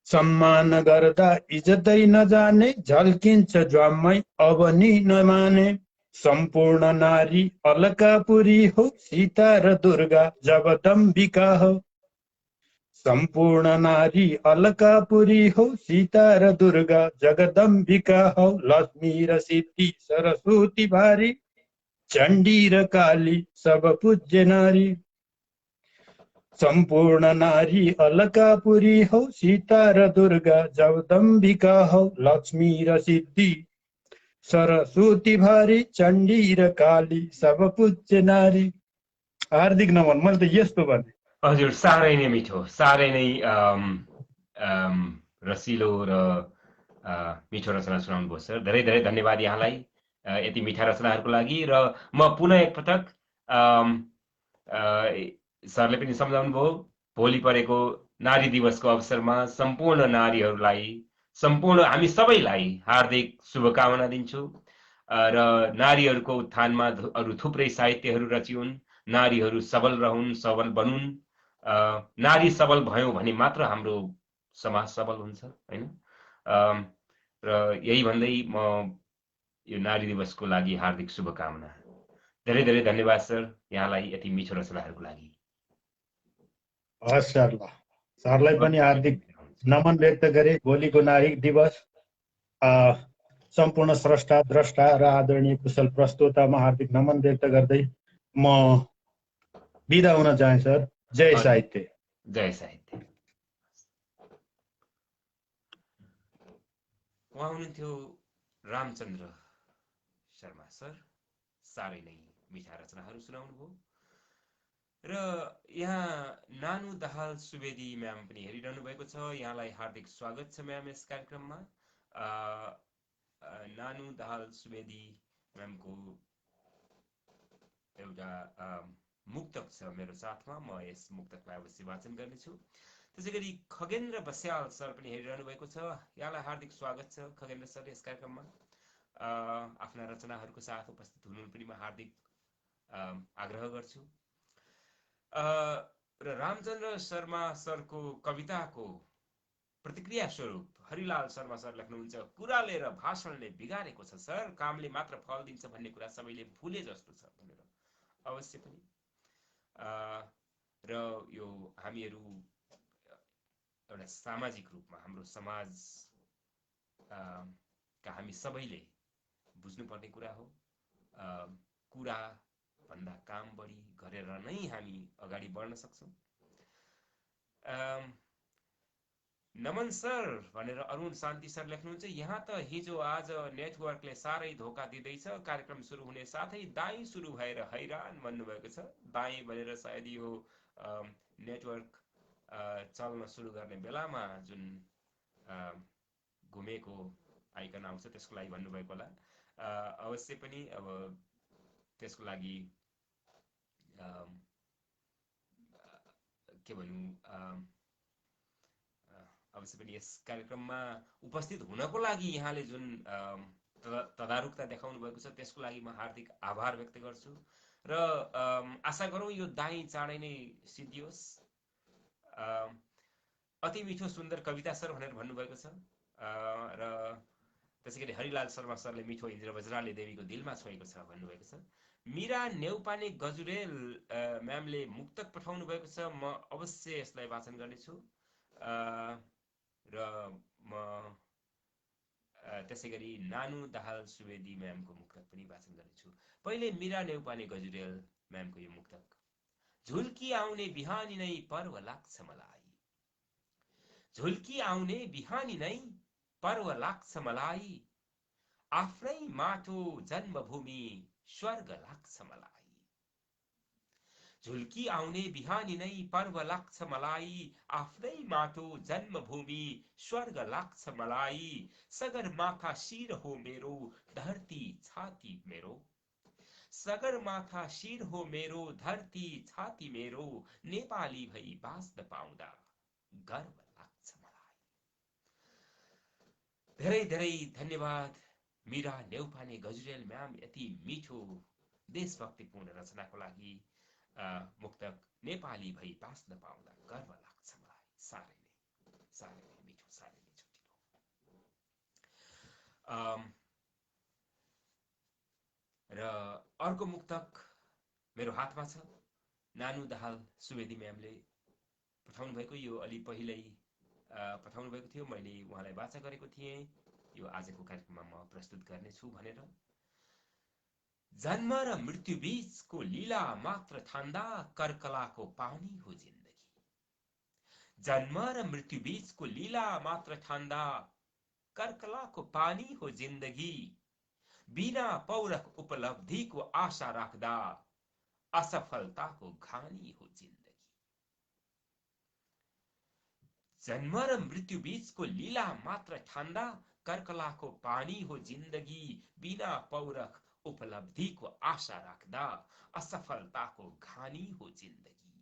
Speaker 4: सम्मान गर्दा इज्जतै नजाने झल्किन्छ झम्मै अबनी नमाने सम्पूर्ण नारी अलकापुरी हो सीता र दुर्गा जगदम्बिका हो। सम्पूर्ण नारी अलकापुरी हो सीता र दुर्गा जगदम्बिका हो। लक्ष्मी र सिद्धि सरस्वती भारी चण्डी र काली सब पूज्य नारी। सम्पूर्ण नारी अलकापुरी हो सीता र दुर्गा जगदम्बिका हो। लक्ष्मी र सिद्धि सरस्वती भारी चण्डी र काली सब पूज्य नारी। हार्दिक नमन। मैले त यस्तो भने
Speaker 1: हजुर, साह्रै नै मिठो, साह्रै नै रसिलो र मिठो रचना सुनाउनु भयो सर। धेरै धेरै धन्यवाद यहाँलाई यति मिठा रचनाहरूको लागि। र म पुनः एकपटक सरले पनि सम्झाउनु भयो, भोलि परेको नारी दिवसको अवसरमा सम्पूर्ण नारीहरूलाई, सम्पूर्ण हामी सबैलाई हार्दिक शुभकामना दिन्छु। र नारीहरूको उत्थानमा अरू थुप्रै साहित्यहरू रचिउन्, नारीहरू सबल रहन्, सबल बनुन्। नारी सबल भयो भने मात्र हाम्रो समाज सबल हुन्छ, हैन? र यही भन्दै म यो नारी दिवसको लागि हार्दिक शुभकामना। धेरै धेरै धन्यवाद सर यहाँलाई यति मिठो रचनाहरूको लागि।
Speaker 4: हस् सर। ल सरलाई पनि हार्दिक नमन व्यक्त गरे। भोलिको नारी दिवस सम्पूर्ण स्रष्टा द्रष्टा र आदरणीय कुशल प्रस्तोतामा हार्दिक नमन व्यक्त गर्दै म बिदा हुन चाहे सर। जय साहित्य।
Speaker 1: जय साहित्य। उहाँ हुनुहुन्थ्यो रामचन्द्र शर्मा सर। साह्रै नै मिठा रचनाहरू सुनाउनु भयो। र यहाँ नानु दाहाल सुवेदी म्याम पनि हेरिरहनु भएको छ। यहाँलाई हार्दिक स्वागत छ म्याम यस कार्यक्रममा। नानु दाहाल सुवेदी म्यामको एउटा मुक्तक छ मेरो साथमा। म यस मुक्तकलाई अवश्य वाचन गर्नेछु। त्यसै गरी खगेन्द्र बस्याल सर पनि हेरिरहनु भएको छ। यहाँलाई हार्दिक स्वागत छ खगेन्द्र सर यस कार्यक्रममा। आफ्ना रचनाहरूको साथ उपस्थित हुनु पनि म हार्दिक आग्रह गर्छु। र रामचन्द्र शर्मा सरको कविताको प्रतिक्रिया स्वरूप हरिलाल शर्मा सर लेख्नुहुन्छ, कुराले र भाषणले बिगारेको छ सर, कामले मात्र फल दिन्छ भन्ने कुरा सबैले भुले जस्तो छ भनेर। अवश्य पनि र यो हामीहरू एउटा सामाजिक रूपमा हाम्रो समाज का हामी सबैले बुझ्नुपर्ने कुरा हो। कुरा भन्दा काम बढी गरेर नै हामी अगाडि बढ्न सक्छौँ। नमन सर भनेर अरुण शान्ति सर लेख्नुहुन्छ, यहाँ त हिजो आज नेटवर्कले साह्रै धोका दिँदैछ। कार्यक्रम सुरु हुने साथै दाई सुरु भएर हैरान भन्नुभएको छ। दाई भनेर सायद यो नेटवर्क चल्न सुरु गर्ने बेलामा जुन घुमेको आइकन आउँछ त्यसको लागि भन्नुभएको होला। अवश्य पनि अब त्यसको लागि के भनौँ, अवश्य पनि यस कार्यक्रममा उपस्थित हुनको लागि यहाँले जुन तदारुकता देखाउनु भएको छ त्यसको लागि म हार्दिक आभार व्यक्त गर्छु। र आशा गरौँ यो दाई चाँडै नै सिद्धियोस्। अति मिठो सुन्दर कविता सर भनेर भन्नुभएको छ। र त्यसै गरी हरिलाल शर्मा सरले मिठो इन्द्र वज्राले देवीको दिलमा छोएको छ भन्नुभएको छ। मीरा नेउपाने गजुरेल म्यामले मुक्तक पठाउनु भएको छ। म अवश्य यसलाई वाचन गर्नेछु। र म त्यसै गरी नानु दाहाल सुवेदी म्यामको मुक्तक पनि वाचन गर्नेछु। पहिले मीरा नेउपाने गजुरेल म्यामको यो मुक्तक। झुल्की आउने बिहानी नै पर्व लाग्छ मलाई, झुल्की आउने बिहानी नै पर्व लाग्छ मलाई, आफ्नै माटो जन्मभूमि स्वर्ग लाग्छ मलाई। झुल्की आउने बिहानी नै पर्व लाग्छ मलाई, आफ्नै माटो जन्मभूमि स्वर्ग लाग्छ मलाई। सगरमाथा शिर हो मेरो, धरती छाती मेरो, सगरमाथा शिर हो मेरो, धरती छाती मेरो, नेपाली भई बाँच्न पाउँदा गर्व लाग्छ मलाई। धेरै धेरै धन्यवाद मीरा नेउपाने गजुरेल म्याम यति मिठो देशभक्तिपूर्ण रचनाको लागि। मुक्तक नेपाली भई बाँच्न पाउँदा गर्व लाग्छ मलाई। साह्रै नै मिठो, साह्रै नै छुटिलो। र अर्को मुक्तक मेरो हातमा छ, नानु दाहाल सुवेदी म्यामले पठाउनु भएको। यो अलि पहिल्यै पठाउनु भएको थियो, मैले उहाँलाई वाचा गरेको थिएँ। यो आजको कार्यक्रममा म प्रस्तुत गर्नेछु भनेर। जन्म र मृत्यु बीचको लीला मात्र ठान्दा कर्कलाको पानी हो जिन्दगी। जन्म र मृत्यु बीचको लीला मात्र ठान्दा कर्कलाको पानी हो जिन्दगी। बिना पौरख उपलब्धिको आशा राख्दा असफलताको घानी हो जिन्दगी। जन्म र मृत्यु बीचको लीला मात्र ठान्दा कर्कलाको पानी हो जिन्दगी। बिना पौरख उपलब्धिको आशा राख्दा असफलताको घानी हो जिन्दगी।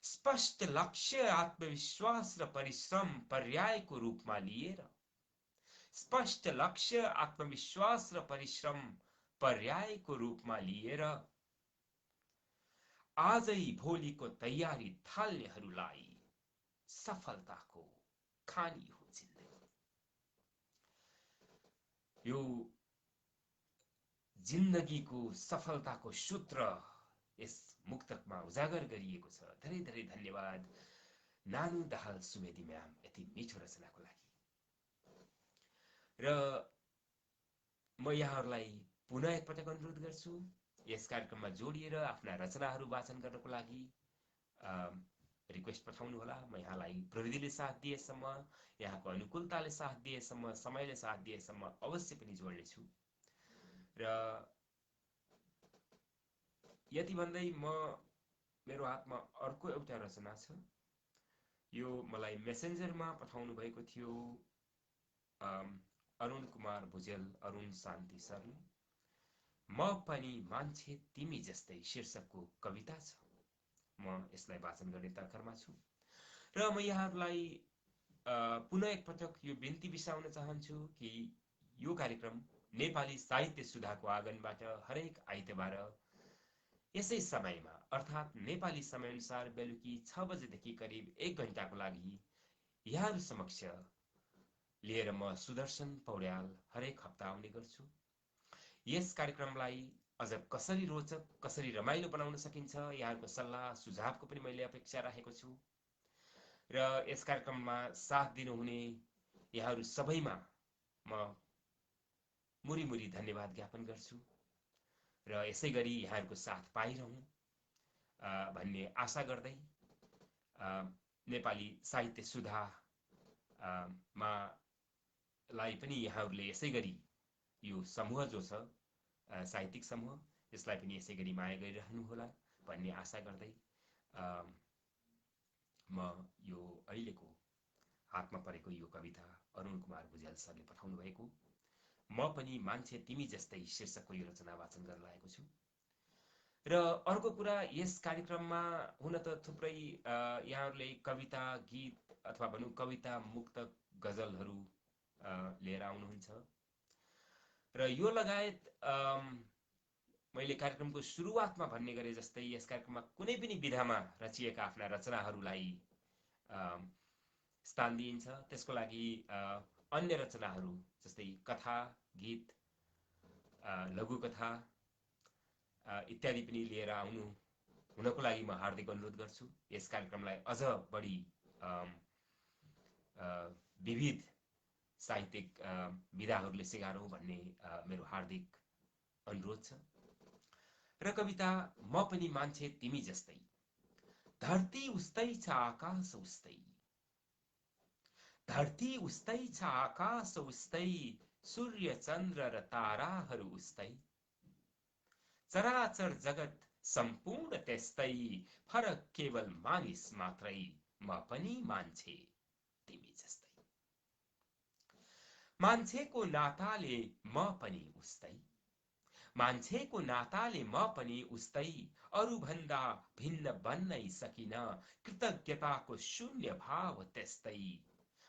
Speaker 1: स्पष्ट लक्ष्य, आत्मविश्वास र परिश्रम पर्यायको रूपमा लिएर, स्पष्ट लक्ष्य, आत्मविश्वास र परिश्रम पर्यायको रूपमा लिएर आजै भोलिको तयारी थाल्नेहरूलाई सफलताको खानी हो जिन्दगी। यो जिन्दगीको सफलताको सूत्र यस मुक्तकमा उजागर गरिएको छ। धेरै धेरै धन्यवाद नानु दाहाल सुवेदी म्याम यति मिठो रचनाको लागि। र म यहाँहरूलाई पुनः एकपटक अनुरोध गर्छु, यस कार्यक्रममा जोडिएर आफ्ना रचनाहरू वाचन गर्नको लागि रिक्वेस्ट पठाउनुहोला। म यहाँलाई प्रविधिले साथ दिएसम्म, यहाँको अनुकूलताले साथ दिएसम्म, समयले साथ दिएसम्म अवश्य पनि जोड्नेछु। र यति भन्दै मेरो हातमा अर्को एउटा रचना छ। यो मलाई मेसेन्जरमा पठाउनु भएको थियो अरुण कुमार भुजेल, अरुण शान्ति सरले। म पनि मान्छे तिमी जस्तै शीर्षकको कविता छ। म यसलाई वाचन गर्ने तर्खरमा छु र म यहाँहरूलाई पुनः एकपटक यो बिन्ती बिसाउन चाहन्छु कि यो कार्यक्रम नेपाली साहित्य सुधाको आँगनबाट हरेक आइतबार यसै समयमा अर्थात् नेपाली समयअनुसार बेलुकी 6 बजेदेखि करिब 1 घण्टाको लागि यहाँहरू समक्ष लिएर म सुदर्शन पौड्याल हरेक हप्ता आउने गर्छु। यस कार्यक्रमलाई अझ कसरी रोचक, कसरी रमाइलो बनाउन सकिन्छ, यहाँहरूको सल्लाह सुझावको पनि मैले अपेक्षा राखेको छु। र यस कार्यक्रममा साथ दिनुहुने यहाँहरू सबैमा म मुरी धन्यवाद ज्ञापन गर्छु र यसै गरी यहाँहरूको साथ पाइरहँ भन्ने आशा गर्दै नेपाली साहित्य सुधा लाई पनि यहाँहरूले यसै गरी यो समूह जो छ साहित्यिक समूह, यसलाई पनि यसै गरी माया गरिरहनुहोला भन्ने आशा गर्दै म यो अहिलेको हातमा परेको यो कविता अरुण कुमार भुजेल सरले पठाउनु भएको म पनि मान्छे तिमी जस्तै शीर्षकको यो रचना वाचन गर्न लागेको छु। र अर्को कुरा, यस कार्यक्रममा हुन त थुप्रै यहाँहरूले कविता, गीत अथवा भनौँ कविता, मुक्तक, गजलहरू लिएर आउनुहुन्छ र यो लगायत मैले कार्यक्रमको सुरुवातमा भन्ने गरे जस्तै यस कार्यक्रममा कुनै पनि विधामा रचिएका आफ्ना रचनाहरूलाई स्थान दिइन्छ। त्यसको लागि अन्य रचनाहरू जस्तै कथा, गीत, लघुकथा इत्यादि पनि लिएर आउनु हुनको लागि म हार्दिक अनुरोध गर्छु। यस कार्यक्रमलाई अझ बढी विविध साहित्यिक विधाहरूले सिगारौँ भन्ने मेरो हार्दिक अनुरोध छ। र कविता म पनि मान्छे तिमी जस्तै, धरती उस्तै छ आकाश उस्तै, धरती उस्तै छ आकाश उस्तै, सूर्य चन्द्र र ताराहरू उस्तै, चराचर जगत सम्पूर्ण त्यस्तै, फरक केवल मानिस मात्रै, म पनि मान्छे तिमी जस्तै। मान्छेको नाताले म पनि उस्तै, मान्छेको नाताले म पनि उस्तै, अरू भन्दा भिन्न बन्नै सकिन, कृतज्ञताको शून्य भाव त्यस्तै,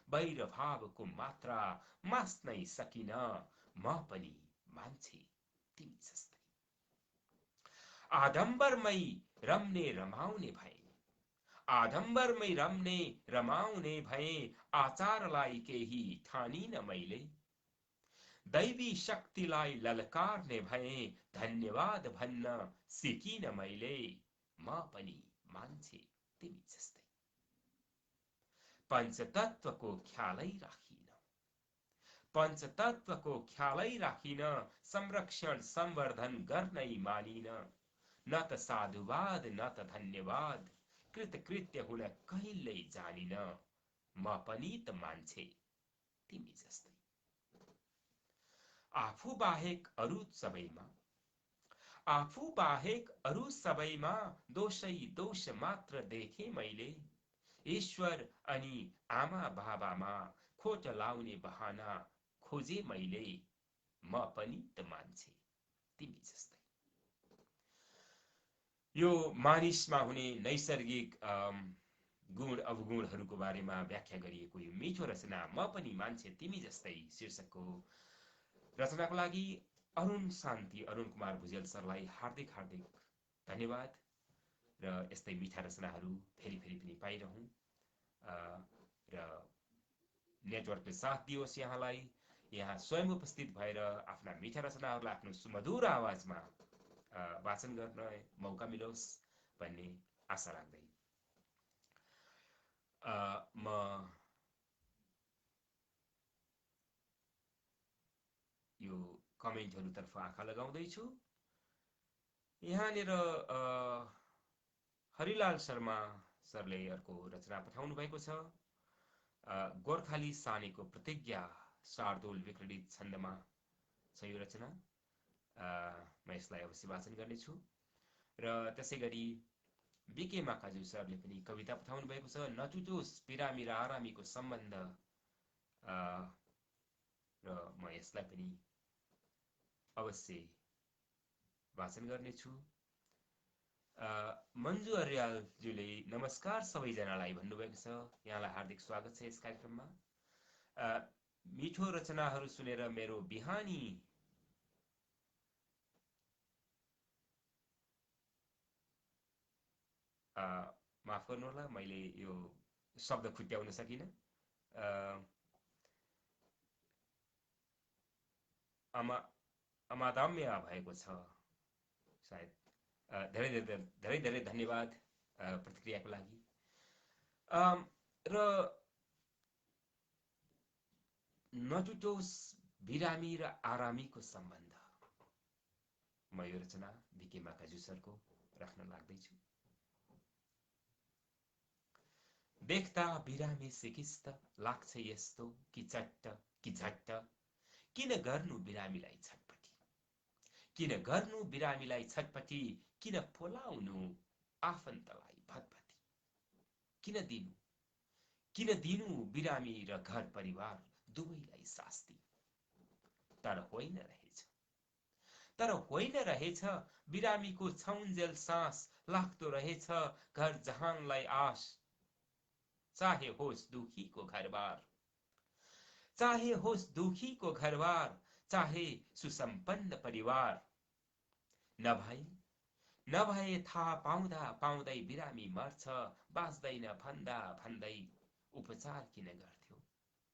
Speaker 1: वैर भावको मात्रा मास्नै सकिन, म पनि मान्छे तिमी जस्तै। आडम्बरमै रम्ने रमाउने भए, आडम्बरमै रम्ने रमाउने भए, आचारलाई केही ठानिन मैले, दैवी शक्तिलाई ललकारने भए धन्यवाद भन्न सिकिन मैले म पनि मान्छे तिमी जस्तै पञ्चतत्वको ख्यालै राखिन पञ्चतत्वको ख्यालै राखिन संरक्षण संवर्धन गर्नै मानिन न त साधुवाद न त धन्यवाद कृतकृत्य हुन कहिल्यै जानिन म पनि त मान्छे तिमी जस्तै आफू बाहेक अरू सबैमा दोषै दोष मात्र देखे मैले ईश्वर अनि आमा बाबामा खोट लाउने बहाना खोजे मैले म पनि त मान्छे तिमी जस्तै यो मानिसमा हुने नैसर्गिक गुण अवगुणहरूको बारेमा व्याख्या गरिएको यो मिठो रचना म पनि मान्छे तिमी जस्तै शीर्षकको रचनाको लागि अरुण शान्ति अरुण कुमार भुजेल सरलाई हार्दिक हार्दिक धन्यवाद र यस्तै मिठा रचनाहरू फेरि फेरि पनि पाइरहँ र नेटवर्कले साथ दियोस् यहाँलाई यहाँ स्वयं उपस्थित भएर आफ्ना मिठा रचनाहरूलाई आफ्नो सुमधुर आवाजमा वाचन गर्न मौका मिलोस् भन्ने आशा राख्दै म यो कमेन्टहरूतर्फ आँखा लगाउँदैछु यहाँनिर हरिलाल शर्मा सरले अर्को रचना पठाउनु भएको छ गोर्खाली सानेको प्रतिज्ञा शार्दूल विक्रीडित छन्दमा छ यो रचना म यसलाई अवश्य वाचन गर्नेछु र त्यसै गरी बिके माकाजु सरले पनि कविता पठाउनु भएको छ नटुटोस् बिरामी र आरामीको सम्बन्ध र म यसलाई पनि अवश्य वाचन गर्नेछु मन्जु अर्यालज्यूले नमस्कार सबैजनालाई भन्नुभएको छ यहाँलाई हार्दिक स्वागत छ यस कार्यक्रममा मिठो रचनाहरू सुनेर मेरो बिहानी माफ गर्नुहोला मैले यो शब्द खुट्याउन सकिनँ अमादम्य भएको छ सायद धेरै धेरै धन्यवाद प्रतिक्रियाको लागि र नटुटोस् बिरामी र आरामीको सम्बन्ध म यो रचना बिके माकाजु सरको राख्न लाग्दैछु देख्दा बिरामी सिकिस्त लाग्छ यस्तो कि चट्ट कि झट्ट किन गर्नु बिरामीलाई छटपटी किन गर्नु बिरामीलाई छटपटी किन पोलाउनु आफन्तलाई भतभती किन दिनु बिरामी र घर परिवार दुवैलाई शास्ति तर होइन रहेछ बिरामीको छौन्जेल सास लाग्दो रहेछ घर जहानलाई आश चाहे होस् दुखीको घरबार चाहे सुसम्पन्न परिवार नभए थाहा पाउँदै बिरामी मर्छ बाँच्दैन भन्दै उपचार किन गर्थ्यो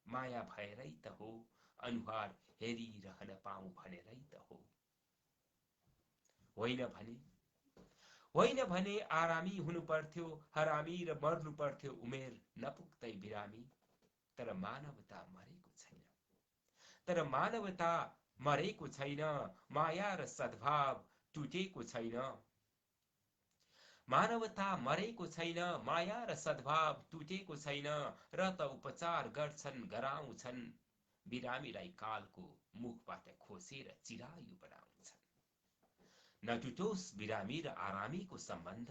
Speaker 1: माया भएरै त हो अनुहार हेरिरहन पाऊँ भनेरै त हो होइन भने आरामी हुनु पर्थ्यो हरामी र मर्नु पर्थ्यो उमेर नपुग्दै बिरामी तर मानवता मरेको छैन माया र सद्भाव टुटेको छैन मानवता मरेको छैन माया र सद्भाव टुटेको छैन र त उपचार गराउँछन् बिरामीलाई कालको मुखबाट खोसेर चिरायु बनाउँछन् नटुटोस् बिरामी र आरामीको सम्बन्ध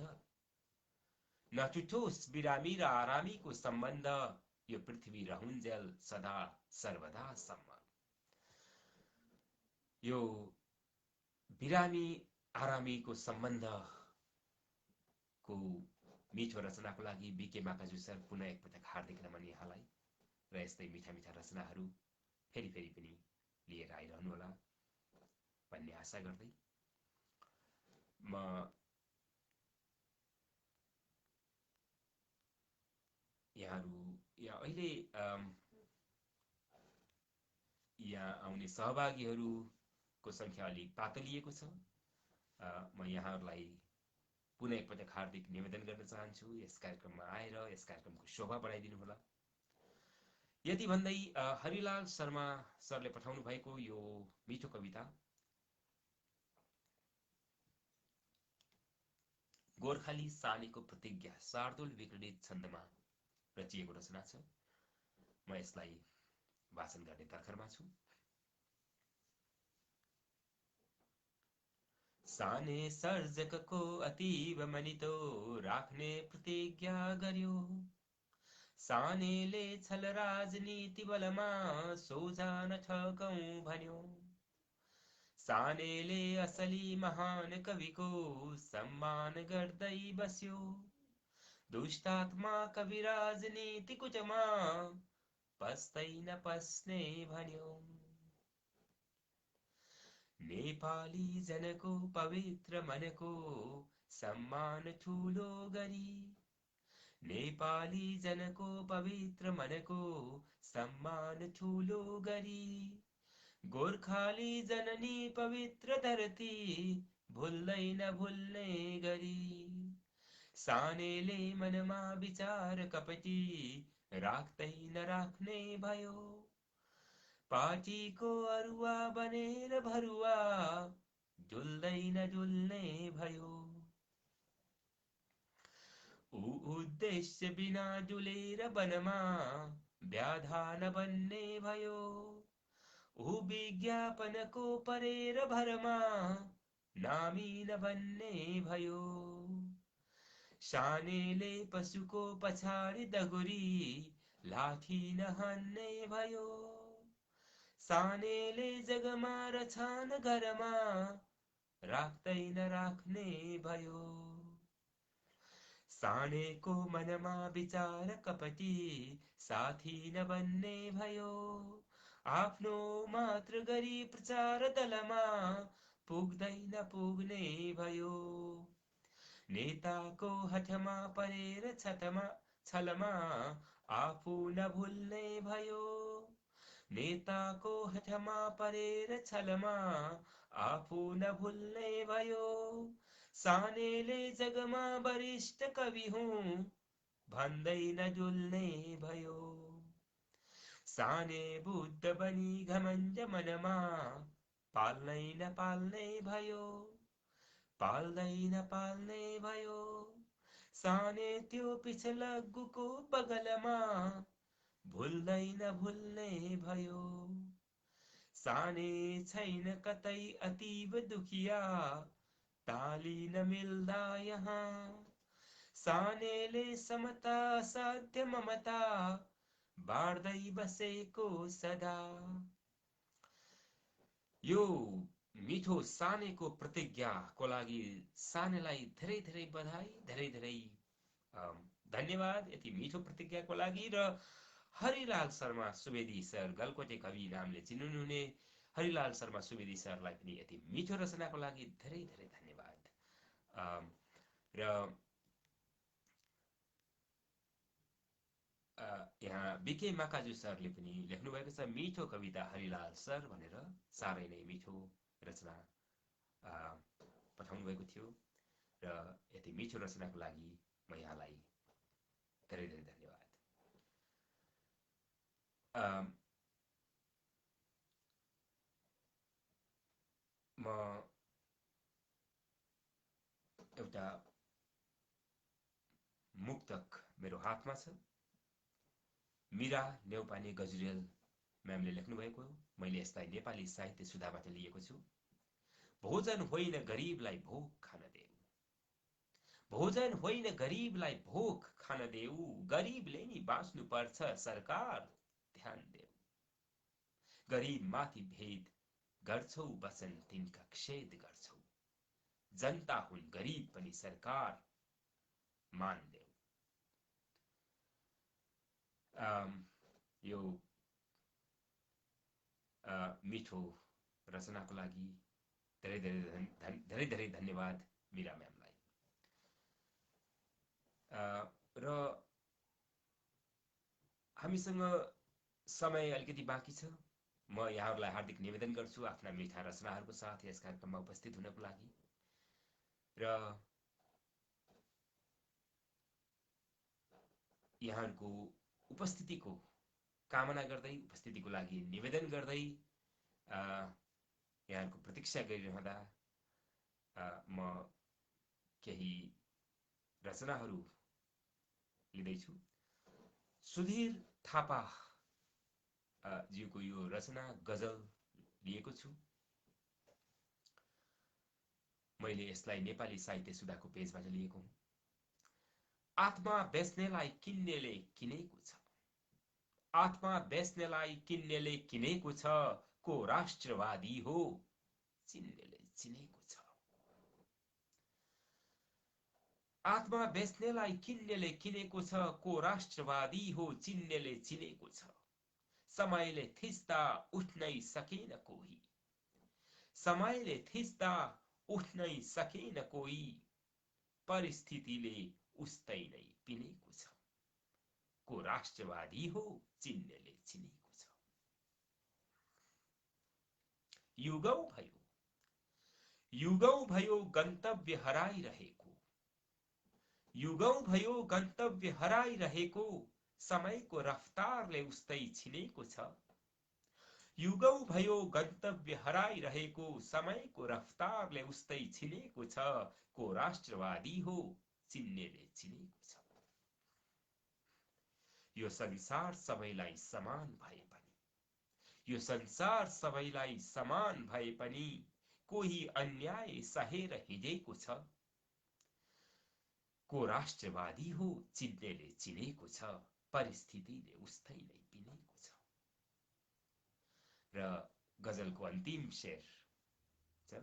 Speaker 1: यो पृथ्वी रहुन्जेल सदा सर्वदासम्म यो बिरामी आरामीको सम्बन्धको मिठो रचनाको लागि बिके माकाजु सर पुनः एकपटक हार्दिक नमन यहाँलाई र यस्तै मिठा मिठा रचनाहरू फेरि फेरि पनि लिएर आइरहनुहोला भन्ने आशा गर्दै म यहाँ अहिले यहाँ आउने सहभागीहरूको संख्या अलिक पातलिएको छ। म यहाँहरूलाई पुनः एकपटक हार्दिक निवेदन गर्न चाहन्छु, यस कार्यक्रममा आएर यस कार्यक्रमको शोभा बढाइदिनु होला। यति भन्दै हरिलाल शर्मा सरले पठाउनु भएको यो मिठो कविता गोर्खाली सानेको प्रतिज्ञा शार्दुल विक्रणित छन्दमा रचिएको रचना छ। म यसलाई वाचन गर्ने तर्खरमा छु। साने सर्जकको अतीव मनितो राख्ने प्रतिज्ञा गर्यो। सानेले छल राजनीति बलमा सोझा नठकौं भन्यो। सानेले असली महान कविको सम्मान गर्दै बस्यो। दुष्टात्मा कवि राजनीति कुटमा पस्दै नपस्ने भन्यो। नेपाली जनको पवित्र मनको सम्मान ठुलो गरी, नेपाली जनको पवित्र मनको सम्मान ठुलो गरी, गोर्खाली जननी पवित्र धरती भुल्दै नभुल्ने गरी, सानेले मनमा विचार कपटी राख्दै नराख्ने भयो। पार्टीको अरुवा बनेर भरुवा डुल्दै नडुल्ने भयो। ऊ उद्देश्य बिना डुलेर वनमा व्याधा नबन्ने भयो। ऊ विज्ञापनको परेर भरमा नामी नबन्ने भयो। सानेले पशुको पछाडि दगुरी लाठी नहान्ने भयो। सानेले जगमा रछान घरमा राख्दै नराख्ने भयो। सानेको मनमा विचार कपटी साथी नबन्ने भयो। आफ्नो मात्र गरी प्रचार दलमा पुग्दै नपुग्ने भयो। नेताको हठमा परेर छलमा आफू नभुल्ने भयो। नेताको हठमा परेर छलमा आफू नभुल्ने भयो। सानेले जगमा वरिष्ठ कवि हुँ भन्दै नडुल्ने भयो। साने बुद्ध बनी घमण्ड मनमा पाल्नै नपाल्ने भयो। पाल्दै नपाल्ने भयो। साने त्यो पिछलग्गुको बगलमा भुल्दै नभुल्ने भयो। साने छैन कतै अतीव दुखिया ताली नमिल्दा यहाँ। सानेले समता साध्य ममता बाँड्दै बसेको सदा। यो मिठो सानेको प्रतिज्ञाको लागि सानेलाई धेरै धेरै बधाई, धेरै धेरै धन्यवाद यति मिठो प्रतिज्ञाको लागि। र हरिलाल शर्मा सुवेदी सर, गलकोटे कवि नामले चिन्नुहुने हरिलाल शर्मा सुवेदी सरलाई पनि यति मिठो रचनाको लागि धेरै धेरै धन्यवाद। र यहाँ बिके माकाजु सरले पनि लेख्नु भएको छ, मिठो कविता हरिलाल सर भनेर, साह्रै नै मिठो रचना पठाउनु भएको थियो। र यति मिठो रचनाको लागि म यहाँलाई धेरै धेरै धन्यवाद। म एउटा मुक्तक मेरो हातमा छ। मीरा नेउपाने गजुरेल म्यामले लेख्नु भएको हो। मैले यसलाई नेपाली साहित्य सुधाबाट लिएको छु। भोजन होइन गरीबलाई भोक खान देऊ, भोजन होइन गरीबलाई भोक खान देऊ, गरीबले नि बाँच्नु पर्छ सरकार ध्यान देऊ। गरीब माथि भेद गर्छौ वचन तिनका खेद गर्छौ, जनता हुन् गरीब पनि सरकार मान देऊ। यो मिठो रचनाको लागि धेरै धेरै धेरै धन्यवाद मीरा म्यामलाई। र हामीसँग समय अलिकति बाँकी छ। म यहाँहरूलाई हार्दिक निवेदन गर्छु आफ्ना मिठा रचनाहरूको साथ यस कार्यक्रममा उपस्थित हुनको लागि र यहाँहरूको उपस्थितिको कामना गर्दै उपस्थितिको लागि निवेदन गर्दै यहाँहरूको प्रतीक्षा गरिरहँदा म केही रचनाहरू लिँदैछु। सुधीर थापा ज्यूको यो रचना गजल लिएको छु। मैले यसलाई नेपाली साहित्य सुधाको पेजबाट लिएको हुँ। आत्मा बेच्नेलाई किन्नेले किनेको छ, आत्मा बेच्नेलाई किन्नेले किनेको छ, को राष्ट्रवादी हो चिन्नेले चिनेको छ। आत्मा बेच्नेलाई किन्नेले किनेको छ, को राष्ट्रवादी हो चिन्नेले चिनेको छ। समयले थिच्दा उठ्नै सकेन कोही, समयले थिच्दा उठ्नै सकेन कोही, परिस्थितिले उस्तै नै पिनेको छ, को राष्ट्रवादी हो चिन्नेले चिनेको छ। युगौं भयो गन्तव्य हराइरहेको, युगौं भयो गन्तव्य हराइरहेको, समयको रफ्तारले उस्तै छिनेको छ। युगौं भयो गन्तव्य हराइरहेको, समयको रफ्तारले उस्तै छिनेको छ, को राष्ट्रवादी हो चिन्नेले चिनेको छ। यो संसार सबैलाई समान भए पनि, यो संसार सबैलाई समान भए पनि, कोही अन्याय सहेर हिँडेको छ, को राष्ट्रवादी हो चिन्नेले चिनेको छ, परिस्थितिले उस्तै नै पिनेको छ। र गजलको अन्तिम शेर छ,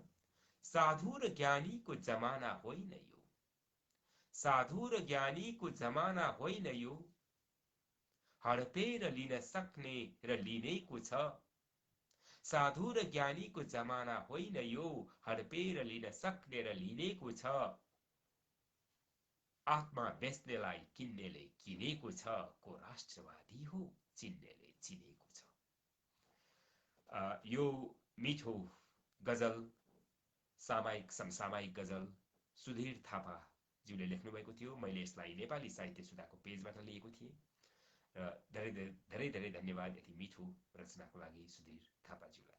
Speaker 1: साधु र ज्ञानीको जमाना होइन यो, साधु र ज्ञानीको जमाना होइन यो, हडपेर लिन सक्ने र लिनेको छ। साधु र ज्ञानीको जमाना होइन यो, हडपेर लिन सक्ने र लिनेको छ। आत्मा बेच्नेलाई किन्नेले किनेको छ, को राष्ट्रवादी हो चिन्नेले चिनेको छ। यो मिठो गजल सामायिक समसामयिक गजल सुधीर थापा ज्यूले लेख्नु भएको थियो। मैले यसलाई नेपाली साहित्य सुधाको पेजबाट लिएको थिएँ र धेरै धेरै धेरै धन्यवाद यति मिठो रचनाको लागि सुधीर थापाज्यूलाई।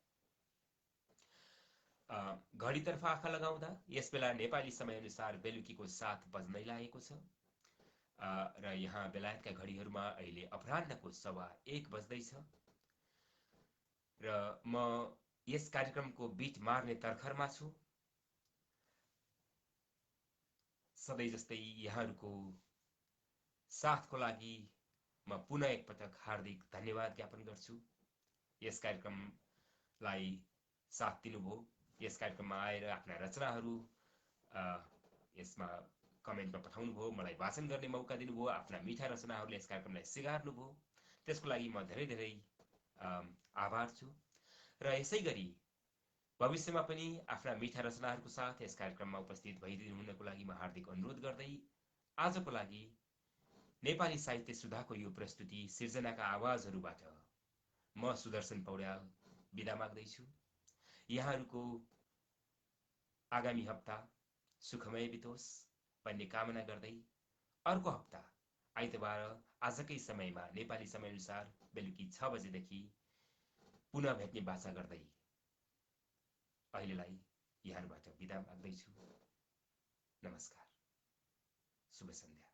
Speaker 1: घडीतर्फ आँखा लगाउँदा यस बेला नेपाली समयअनुसार बेलुकीको 7 बज्नै लागेको छ र यहाँ बेलायतका घडीहरूमा अहिले अपराह्नको 1:15 बज्दैछ र म यस कार्यक्रमको बीट मार्ने तर्खरमा छु। सधैँ जस्तै यहाँहरूको साथको लागि म पुनः एकपटक हार्दिक धन्यवाद ज्ञापन गर्छु। यस कार्यक्रमलाई साथ दिनुभयो, यस कार्यक्रममा आएर आफ्ना रचनाहरू यसमा कमेन्टमा पठाउनुभयो, मलाई वाचन गर्ने मौका दिनुभयो, आफ्ना मिठा रचनाहरूले यस कार्यक्रमलाई सिगार्नुभयो, त्यसको लागि म धेरै धेरै आभार छु। र यसै गरी भविष्यमा पनि आफ्ना मिठा रचनाहरूको साथ यस कार्यक्रममा उपस्थित भइदिनु हुनको लागि म हार्दिक अनुरोध गर्दै आजको लागि नेपाली साहित्य सुधाको यो प्रस्तुति सिर्जनाका आवाजहरूबाट म सुदर्शन पौड्याल बिदा माग्दैछु। यहाँहरूको आगामी हप्ता सुखमय बितोस् भन्ने कामना गर्दै अर्को हप्ता आइतबार आजकै समयमा नेपाली समयअनुसार बेलुकी 6 बजेदेखि पुनः भेट्ने बाचा गर्दै अहिलेलाई यहाँबाट बिदा माग्दैछु। नमस्कार, शुभ सन्ध्या।